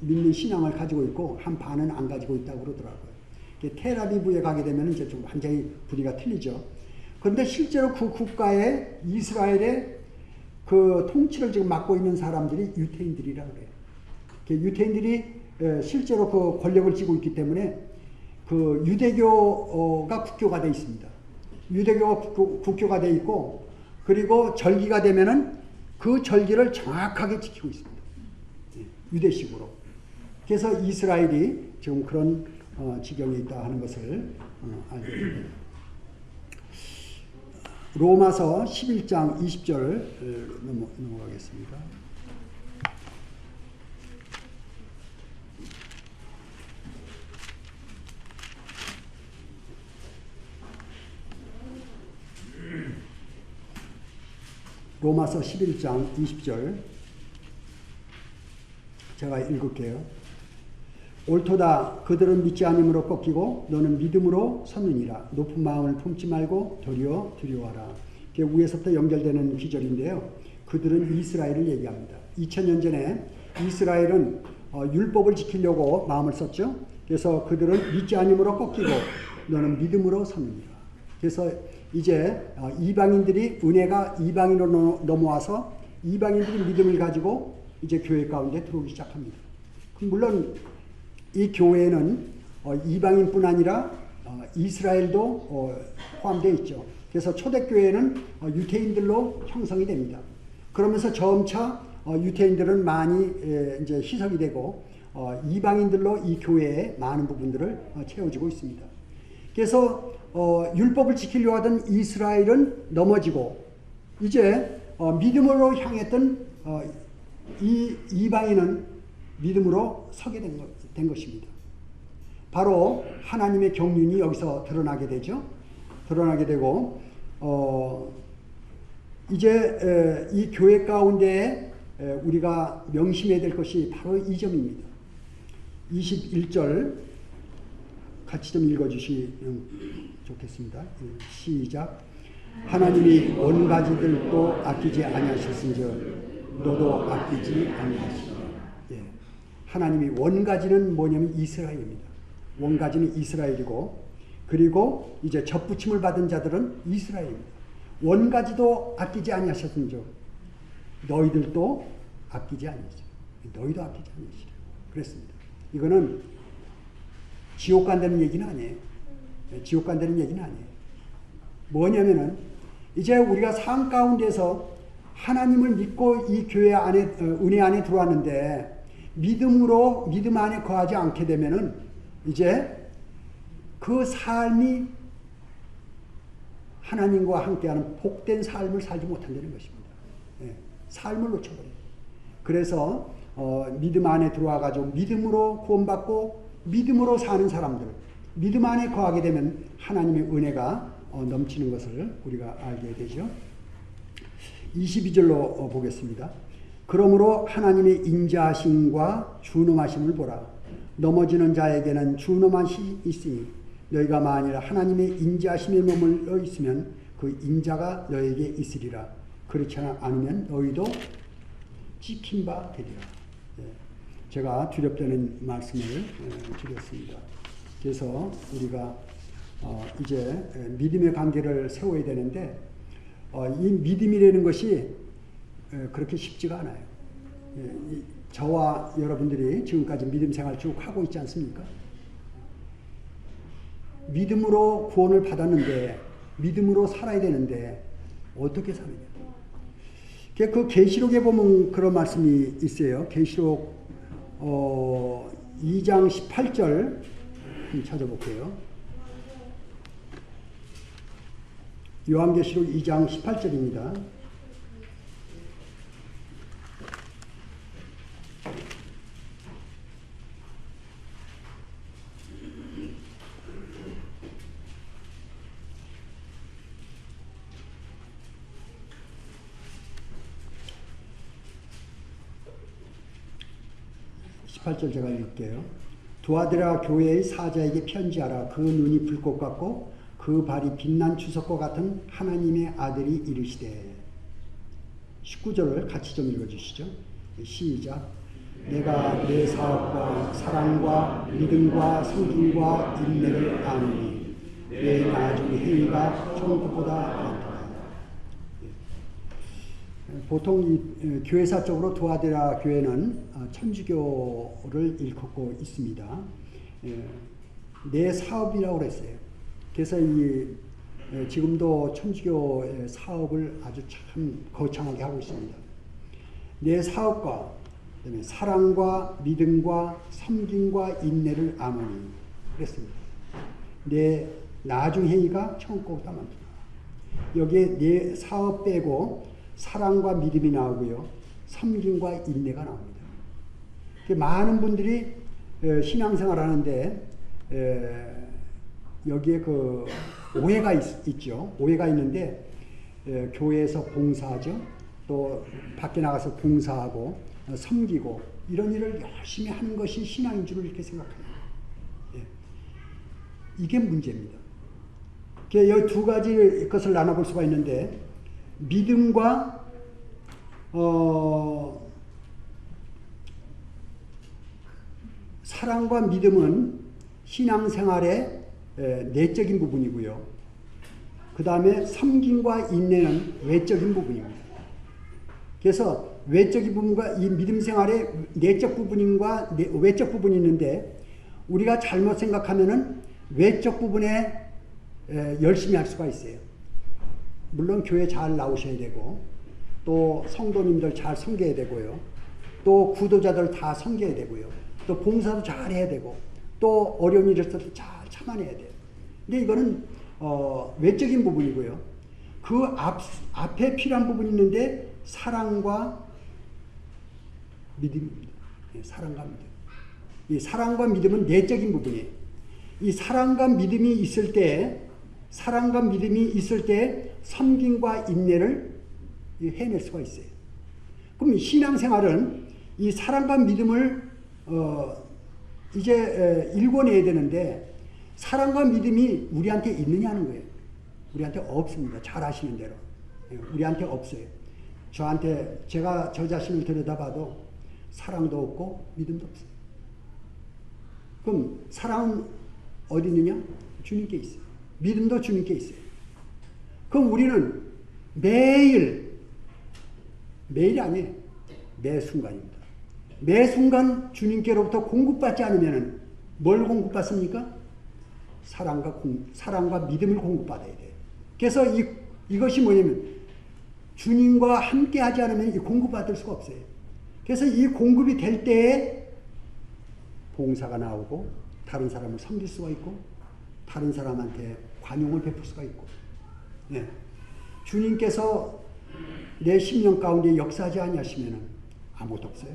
믿는 신앙을 가지고 있고 한 반은 안 가지고 있다고 그러더라고요. 텔아비브에 가게 되면 이제 좀 완전히 분위기가 틀리죠. 그런데 실제로 그 국가의 이스라엘의 그 통치를 지금 맡고 있는 사람들이 유대인들이라고 그래요. 유대인들이 실제로 그 권력을 쥐고 있기 때문에 그 유대교가 국교가 되어 있습니다. 유대교가 국교가 되어 있고 그리고 절기가 되면은 그 절기를 정확하게 지키고 있습니다. 유대식으로. 그래서 이스라엘이 지금 그런 지경에 있다 하는 것을 알게 됩니다. 로마서 11장 20절 넘어가겠습니다. 로마서 11장 20절 제가 읽을게요. 옳도다 그들은 믿지 않음으로 꺾이고 너는 믿음으로 섰느니라. 높은 마음을 품지 말고 도리어 두려워하라. 위에서부터 연결되는 기절인데요. 그들은 이스라엘을 얘기합니다. 2000년 전에 이스라엘은 율법을 지키려고 마음을 썼죠. 그래서 그들은 믿지 아니므로 꺾이고 너는 믿음으로 섭니다. 그래서 이제 이방인들이 은혜가 이방인으로 넘어와서 이방인들이 믿음을 가지고 이제 교회 가운데 들어오기 시작합니다. 물론 이 교회는 이방인뿐 아니라 이스라엘도 포함되어 있죠. 그래서 초대교회는 유태인들로 형성이 됩니다. 그러면서 점차 유태인들은 많이 이제 희석이 되고 이방인들로 이 교회의 많은 부분들을 채워지고 있습니다. 그래서 율법을 지키려 하던 이스라엘은 넘어지고 이제 믿음으로 향했던 이 이방인은 믿음으로 서게 된 것입니다. 바로 하나님의 경륜이 여기서 드러나게 되죠. 드러나게 되고 이제 이 교회 가운데 우리가 명심해야 될 것이 바로 이 점입니다. 21절 같이 좀 읽어주시면 좋겠습니다. 시작. 하나님이 원가지들도 아끼지 아니하셨은즉 너도 아끼지 아니하시라. 예. 하나님이 원가지는 뭐냐면 이스라엘입니다. 원가지는 이스라엘이고 그리고 이제 접붙임을 받은 자들은 이스라엘입니다. 원가지도 아끼지 아니하셨은즉 너희들도 아끼지 아니하시라. 너희도 아끼지 아니하시라. 그랬습니다. 이거는 지옥 간다는 얘기는 아니에요. 지옥 간다는 얘기는 아니에요. 뭐냐면은 이제 우리가 삶 가운데서 하나님을 믿고 이 교회 안에 은혜 안에 들어왔는데 믿음 안에 거하지 않게 되면은 이제 그 삶이 하나님과 함께하는 복된 삶을 살지 못한다는 것입니다. 예, 삶을 놓쳐버려요. 그래서 믿음 안에 들어와가지고 믿음으로 구원받고 믿음으로 사는 사람들, 믿음 안에 거하게 되면 하나님의 은혜가 넘치는 것을 우리가 알게 되죠. 22절로 보겠습니다. 그러므로 하나님의 인자하심과 준엄하심을 보라. 넘어지는 자에게는 준엄하심이 있으니 너희가 만일 하나님의 인자하심에 머물러 있으면 그 인자가 너에게 있으리라. 그렇지 않으면 너희도 찍힌 바 되리라. 제가 두렵다는 말씀을 드렸습니다. 그래서 우리가 이제 믿음의 관계를 세워야 되는데 이 믿음이라는 것이 그렇게 쉽지가 않아요. 저와 여러분들이 지금까지 믿음 생활 쭉 하고 있지 않습니까? 믿음으로 구원을 받았는데 믿음으로 살아야 되는데 어떻게 사느냐? 그 계시록에 보면 그런 말씀이 있어요. 계시록 2장 18절 찾아볼게요. 요한계시록 2장 18절입니다. 제가 읽을게요. 두아드라 교회의 사자에게 편지하라. 그 눈이 불꽃 같고 그 발이 빛난 주석과 같은 하나님의 아들이 이르시되. 19절을 같이 좀 읽어주시죠. 시작. 내가 내 사업과 사랑과 믿음과 성김과 인내를 아노니 내 나중 행위가 천국보다 많다. 보통 이 교회사적으로 두아드라 교회는 천주교를 일컫고 있습니다. 내 사업이라고 그랬어요. 그래서 지금도 천주교의 사업을 아주 참 거창하게 하고 있습니다. 내 사업과 그다음에 사랑과 믿음과 섬김과 인내를 아노니 그랬습니다. 내 나중 행위가 천국보다 많다. 여기에 내 사업 빼고 사랑과 믿음이 나오고요. 섬김과 인내가 나옵니다. 많은 분들이 신앙생활 하는데 여기에 그 오해가 있죠. 오해가 있는데 교회에서 봉사하죠. 또 밖에 나가서 봉사하고 섬기고 이런 일을 열심히 하는 것이 신앙인 줄 이렇게 생각해요. 이게 문제입니다. 여기 두 가지 것을 나눠볼 수가 있는데 믿음과 사랑과 믿음은 신앙생활의 내적인 부분이고요. 그 다음에 섬김과 인내는 외적인 부분입니다. 그래서 외적인 부분과 이 믿음 생활의 내적 부분과 외적 부분이 있는데, 우리가 잘못 생각하면은 외적 부분에 열심히 할 수가 있어요. 물론 교회 잘 나오셔야 되고, 또 성도님들 잘 섬겨야 되고요. 또 구도자들 다 섬겨야 되고요. 또 봉사도 잘 해야 되고, 또 어려운 일을 있을 때 잘 참아내야 돼요. 근데 이거는 외적인 부분이고요. 그 앞에 필요한 부분이 있는데, 사랑과 믿음입니다. 사랑과 믿음. 이 사랑과 믿음은 내적인 부분이에요. 이 사랑과 믿음이 있을 때, 섬김과 인내를 해낼 수가 있어요. 그럼 신앙생활은 이 사랑과 믿음을 이제 일궈내야 되는데, 사랑과 믿음이 우리한테 있느냐는 거예요. 우리한테 없습니다. 잘 아시는 대로. 우리한테 없어요. 제가 저 자신을 들여다봐도 사랑도 없고 믿음도 없어요. 그럼 사랑은 어디 있느냐? 주님께 있어요. 믿음도 주님께 있어요. 그럼 우리는 매일이 아니에요. 매 순간입니다. 매 순간 주님께로부터 공급받지 않으면 뭘 공급받습니까? 사랑과 믿음을 공급받아야 돼요. 그래서 이것이 뭐냐면, 주님과 함께 하지 않으면 이 공급받을 수가 없어요. 그래서 이 공급이 될 때에 봉사가 나오고, 다른 사람을 섬길 수가 있고, 다른 사람한테 관용을 베풀 수가 있고. 네. 주님께서 내 심령 가운데 역사하지 아니하시면 아무것도 없어요.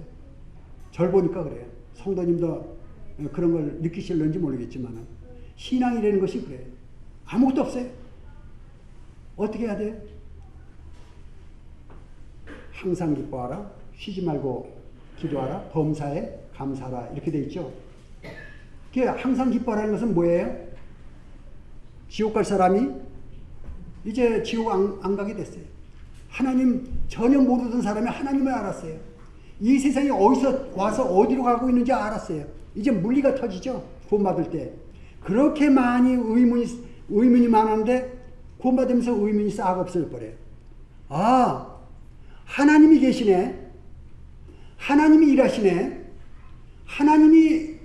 절 보니까 그래요. 성도님도 그런 걸 느끼실는지 모르겠지만, 신앙이라는 것이 그래요. 아무것도 없어요. 어떻게 해야 돼요? 항상 기뻐하라, 쉬지 말고 기도하라, 범사에 감사하라, 이렇게 돼 있죠. 항상 기뻐하라는 것은 뭐예요? 지옥 갈 사람이 이제 지옥 안 가게 됐어요. 하나님 전혀 모르던 사람이 하나님을 알았어요. 이 세상에 어디서 와서 어디로 가고 있는지 알았어요. 이제 물리가 터지죠. 구원받을 때. 그렇게 많이 의문이 많았는데 구원받으면서 의문이 싹 없어져 버려요. 아, 하나님이 계시네. 하나님이 일하시네. 하나님이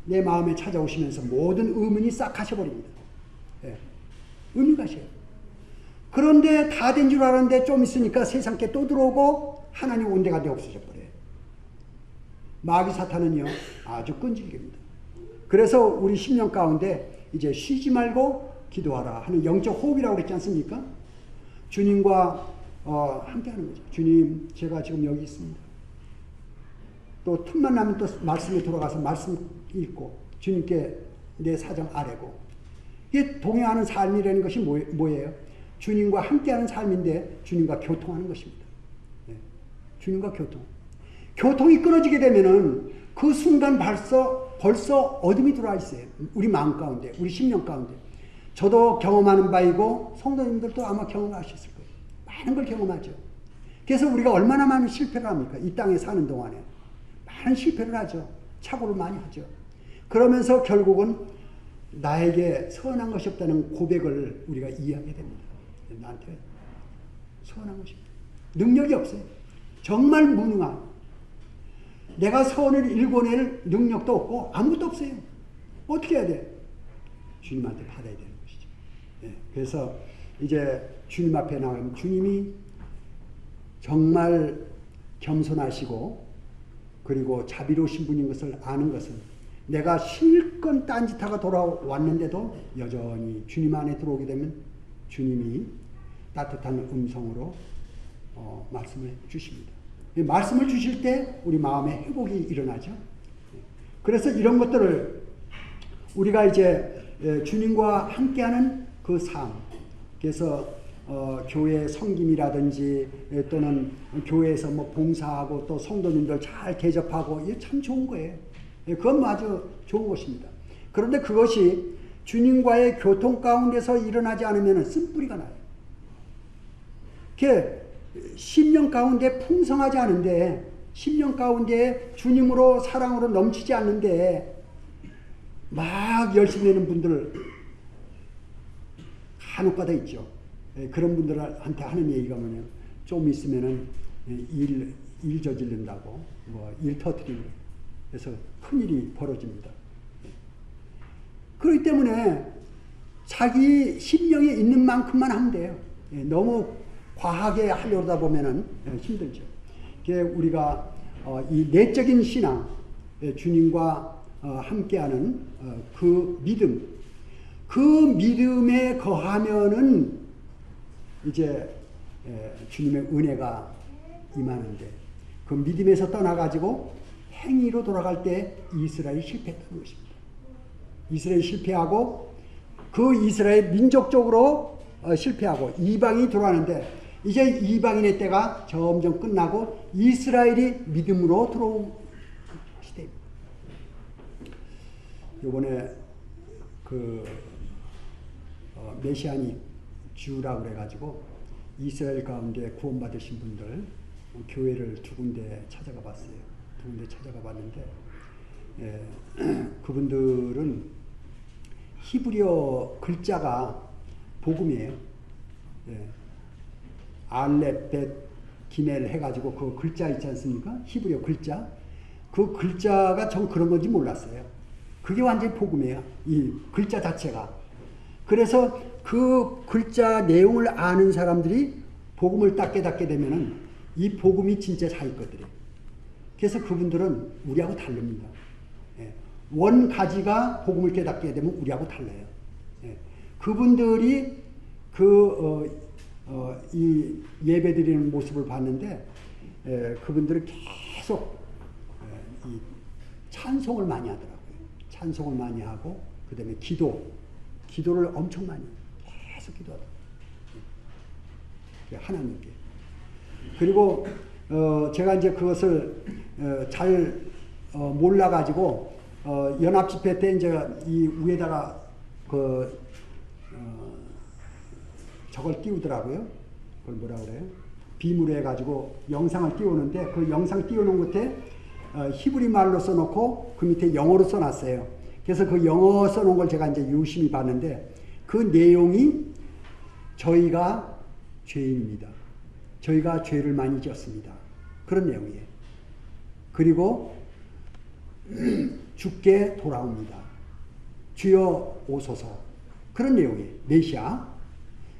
내 마음에 찾아오시면서 모든 의문이 싹 가셔버립니다. 네. 의문 가셔요. 그런데 다 된 줄 알았는데 좀 있으니까 세상께 또 들어오고 하나님 온 데가 없어져 버려요. 마귀 사탄은요, 아주 끈질깁니다. 그래서 우리 심령 가운데 이제 쉬지 말고 기도하라 하는 영적 호흡이라고 그랬지 않습니까? 주님과 함께 하는 거죠. 주님, 제가 지금 여기 있습니다. 또 틈만 나면 또 말씀에 돌아가서 말씀 읽고 주님께 내 사정 아뢰고. 이게 동행하는 삶이라는 것이 뭐예요? 주님과 함께하는 삶인데 주님과 교통하는 것입니다. 네. 주님과 교통이 끊어지게 되면은 그 순간 벌써 어둠이 들어와 있어요. 우리 마음 가운데, 우리 심령 가운데. 저도 경험하는 바이고 성도님들도 아마 경험하셨을 거예요. 많은 걸 경험하죠. 그래서 우리가 얼마나 많은 실패를 합니까? 이 땅에 사는 동안에 많은 실패를 하죠. 착오를 많이 하죠. 그러면서 결국은 나에게 선한 것이 없다는 고백을 우리가 이해하게 됩니다. 나한테 선한 것이 없다. 능력이 없어요. 정말 무능한. 내가 선을 일궈낼 능력도 없고 아무것도 없어요. 어떻게 해야 돼? 주님한테 받아야 되는 것이죠. 네. 그래서 이제 주님 앞에 나가면 주님이 정말 겸손하시고 그리고 자비로우신 분인 것을 아는 것은, 내가 실컷 딴짓하고 돌아왔는데도 여전히 주님 안에 들어오게 되면 주님이 따뜻한 음성으로 말씀을 주십니다. 말씀을 주실 때 우리 마음에 회복이 일어나죠. 그래서 이런 것들을 우리가 이제 주님과 함께하는 그 삶, 그래서 교회 섬김이라든지 또는 교회에서 뭐 봉사하고 또 성도님들 잘 대접하고, 이게 참 좋은 거예요. 그건 아주 좋은 것입니다. 그런데 그것이 주님과의 교통 가운데서 일어나지 않으면 쓴뿌리가 나요. 그게 심령 가운데 풍성하지 않은데, 심령 가운데 주님으로 사랑으로 넘치지 않는데 막 열심히 내는 분들 간혹가다 있죠. 그런 분들한테 하는 얘기가 뭐냐면 좀 있으면은 일 저지른다고 뭐 일 터뜨리고 그래서 큰일이 벌어집니다. 그렇기 때문에 자기 심령에 있는 만큼만 하면 돼요. 너무 과하게 하려다 보면은 힘들죠. 우리가 이 내적인 신앙, 주님과 함께하는 그 믿음, 그 믿음에 거하면은 이제 주님의 은혜가 임하는데 그 믿음에서 떠나가지고 행위로 돌아갈 때 이스라엘이 실패했던 것입니다. 이스라엘이 실패하고 그 이스라엘 민족적으로 실패하고 이방인이 들어가는데 이제 이방인의 때가 점점 끝나고 이스라엘이 믿음으로 들어온 시대입니다. 요번에 메시아닉 주라고 그래가지고 이스라엘 가운데 구원받으신 분들 교회를 두 군데 찾아가 봤어요. 두 군데 찾아가 봤는데 그분들은 히브리어 글자가 복음이에요. 알렙, 벳, 기멜 해가지고 그 글자 있지 않습니까? 히브리어 글자. 그 글자가 전 그런 건지 몰랐어요. 그게 완전히 복음이에요. 이 글자 자체가. 그래서 그 글자 내용을 아는 사람들이 복음을 딱 깨닫게 되면은 이 복음이 진짜 자기 것들이에요. 그래서 그분들은 우리하고 다릅니다. 원 가지가 복음을 깨닫게 되면 우리하고 달라요. 그분들이 이 예배 드리는 모습을 봤는데 그분들은 계속 이 찬송을 많이 하더라고요. 찬송을 많이 하고 그 다음에 기도를 엄청 많이 계속 기도하더라고요. 하나님께. 그리고 제가 이제 그것을 잘 몰라가지고 연합집회 때 이제 이 위에다가 저걸 띄우더라고요. 그걸 뭐라 그래요? 비무로 해가지고 영상을 띄우는데 그 영상 띄우는 끝에 히브리 말로 써놓고 그 밑에 영어로 써놨어요. 그래서 그 영어 써놓은 걸 제가 이제 유심히 봤는데 그 내용이 저희가 죄인입니다. 저희가 죄를 많이 지었습니다. 그런 내용이에요. 그리고 주께 돌아옵니다. 주여 오소서. 그런 내용이에요. 메시아.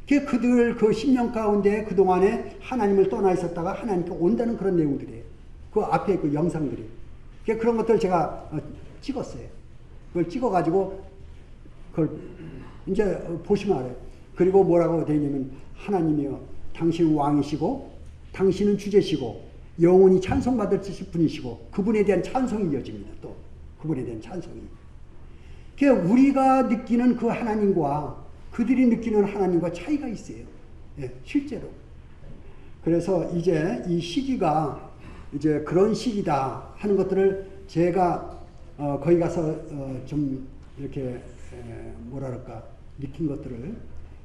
그들 그 10년 가운데 그동안에 하나님을 떠나 있었다가 하나님께 온다는 그런 내용들이에요. 그 앞에 그 영상들이. 그런 것들 제가 찍었어요. 그걸 찍어가지고 그걸 이제 보시면 알아요. 그리고 뭐라고 되어 있냐면 하나님이여 당신은 왕이시고 당신은 주제시고 영원히 찬송받을 분이시고 그분에 대한 찬송이 이어집니다. 또 그분에 대한 찬송이. 우리가 느끼는 그 하나님과 그들이 느끼는 하나님과 차이가 있어요. 실제로. 그래서 이제 이 시기가 이제 그런 시기다 하는 것들을 제가 거기 가서 좀 이렇게 뭐랄까 느낀 것들을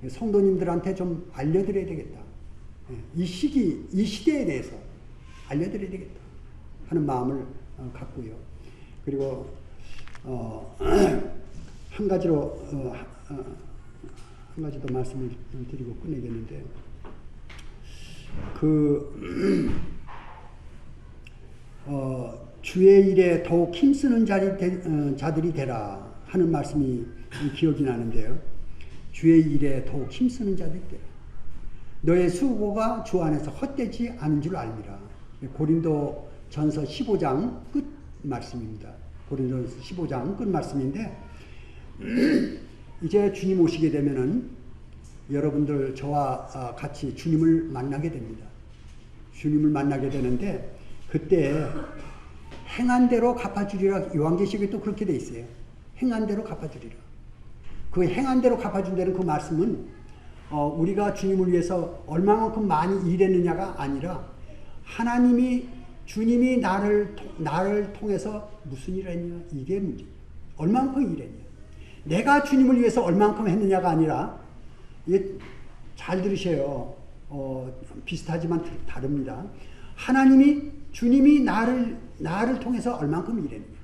성도님들한테 좀 알려드려야 되겠다. 이 시대에 대해서 알려드려야 되겠다 하는 마음을 갖고요. 그리고 한 가지 더 말씀을 드리고 끝내겠는데 주의 일에 더욱 힘쓰는 자들이 되라 하는 말씀이 기억이 나는데요. 주의 일에 더욱 힘쓰는 자들이 되라. 너의 수고가 주 안에서 헛되지 않은 줄 알미라. 고린도 전서 15장 끝 말씀입니다. 고린도전서 15장 끝 말씀인데 이제 주님 오시게 되면은 여러분들 저와 같이 주님을 만나게 됩니다. 주님을 만나게 되는데 그때 행한 대로 갚아주리라. 요한계시록에 또 그렇게 돼 있어요. 행한 대로 갚아주리라. 그 행한 대로 갚아준다는 그 말씀은 우리가 주님을 위해서 얼마만큼 많이 일했느냐가 아니라 주님이 나를 통해서 무슨 일을 했냐 이게 문제. 얼마만큼 일했냐. 내가 주님을 위해서 얼마만큼 했느냐가 아니라 이게 잘 들으셔요. 비슷하지만 다릅니다. 주님이 나를 통해서 얼만큼 일했느냐.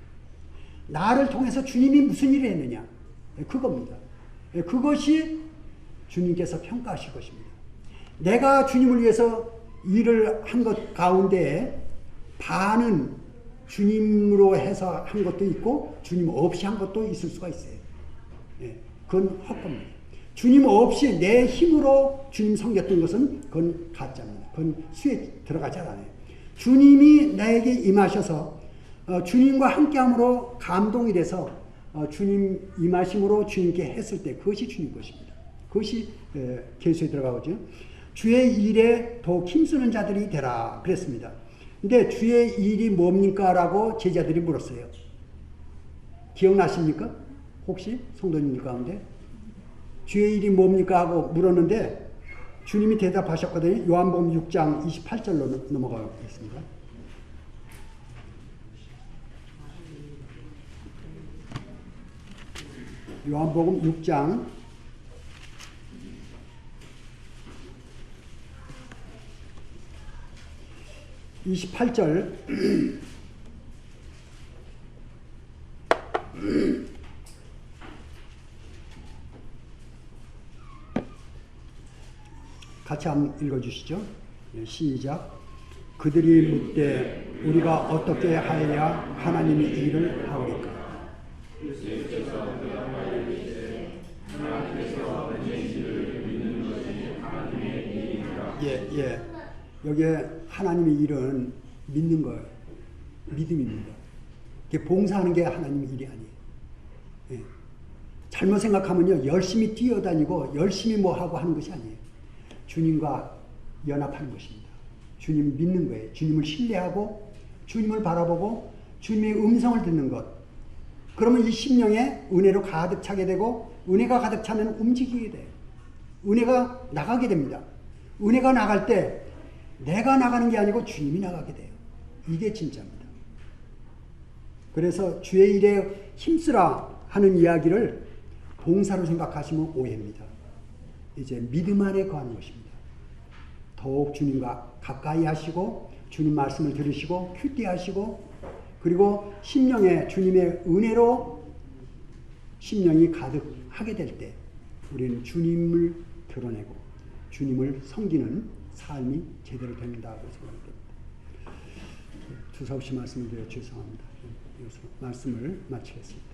나를 통해서 주님이 무슨 일을 했느냐. 그겁니다. 그것이 주님께서 평가하실 것입니다. 내가 주님을 위해서 일을 한 것 가운데 반은 주님으로 해서 한 것도 있고 주님 없이 한 것도 있을 수가 있어요. 그건 헛겁니다. 주님 없이 내 힘으로 주님 섬겼던 것은 그건 가짜입니다. 그건 수에 들어가지 않아요. 주님이 나에게 임하셔서 주님과 함께함으로 감동이 돼서 주님 임하심으로 주님께 했을 때 그것이 주님 것입니다. 그것이 계수에 들어가거든요. 주의 일에 더욱 힘쓰는 자들이 되라 그랬습니다. 근데 주의 일이 뭡니까? 라고 제자들이 물었어요. 기억나십니까? 혹시 성도님들 가운데? 주의 일이 뭡니까? 하고 물었는데 주님이 대답하셨거든요. 요한복음 6장 28절로 넘어가겠습니다. 요한복음 6장 28절 같이 한번 읽어주시죠. 시작. 그들이 묻되 우리가 어떻게 하여야 하나님의 일을 하오리까? 예. 여기에 하나님의 일은 믿는 거예요. 믿음입니다. 봉사하는 게 하나님의 일이 아니에요. 예. 잘못 생각하면요, 열심히 뛰어다니고 열심히 뭐 하고 하는 것이 아니에요. 주님과 연합하는 것입니다. 주님 믿는 거예요. 주님을 신뢰하고 주님을 바라보고 주님의 음성을 듣는 것. 그러면 이 심령에 은혜로 가득 차게 되고 은혜가 가득 차면 움직이게 돼요. 은혜가 나가게 됩니다. 은혜가 나갈 때 내가 나가는 게 아니고 주님이 나가게 돼요. 이게 진짜입니다. 그래서 주의 일에 힘쓰라 하는 이야기를 봉사로 생각하시면 오해입니다. 이제 믿음 안에 거하는 것입니다. 더욱 주님과 가까이 하시고 주님 말씀을 들으시고 큐티하시고 그리고 심령에 주님의 은혜로 심령이 가득하게 될 때 우리는 주님을 드러내고 주님을 섬기는 삶이 제대로 된다고 생각됩니다. 두서없이 말씀을 드려 죄송합니다. 이것으로 말씀을 마치겠습니다.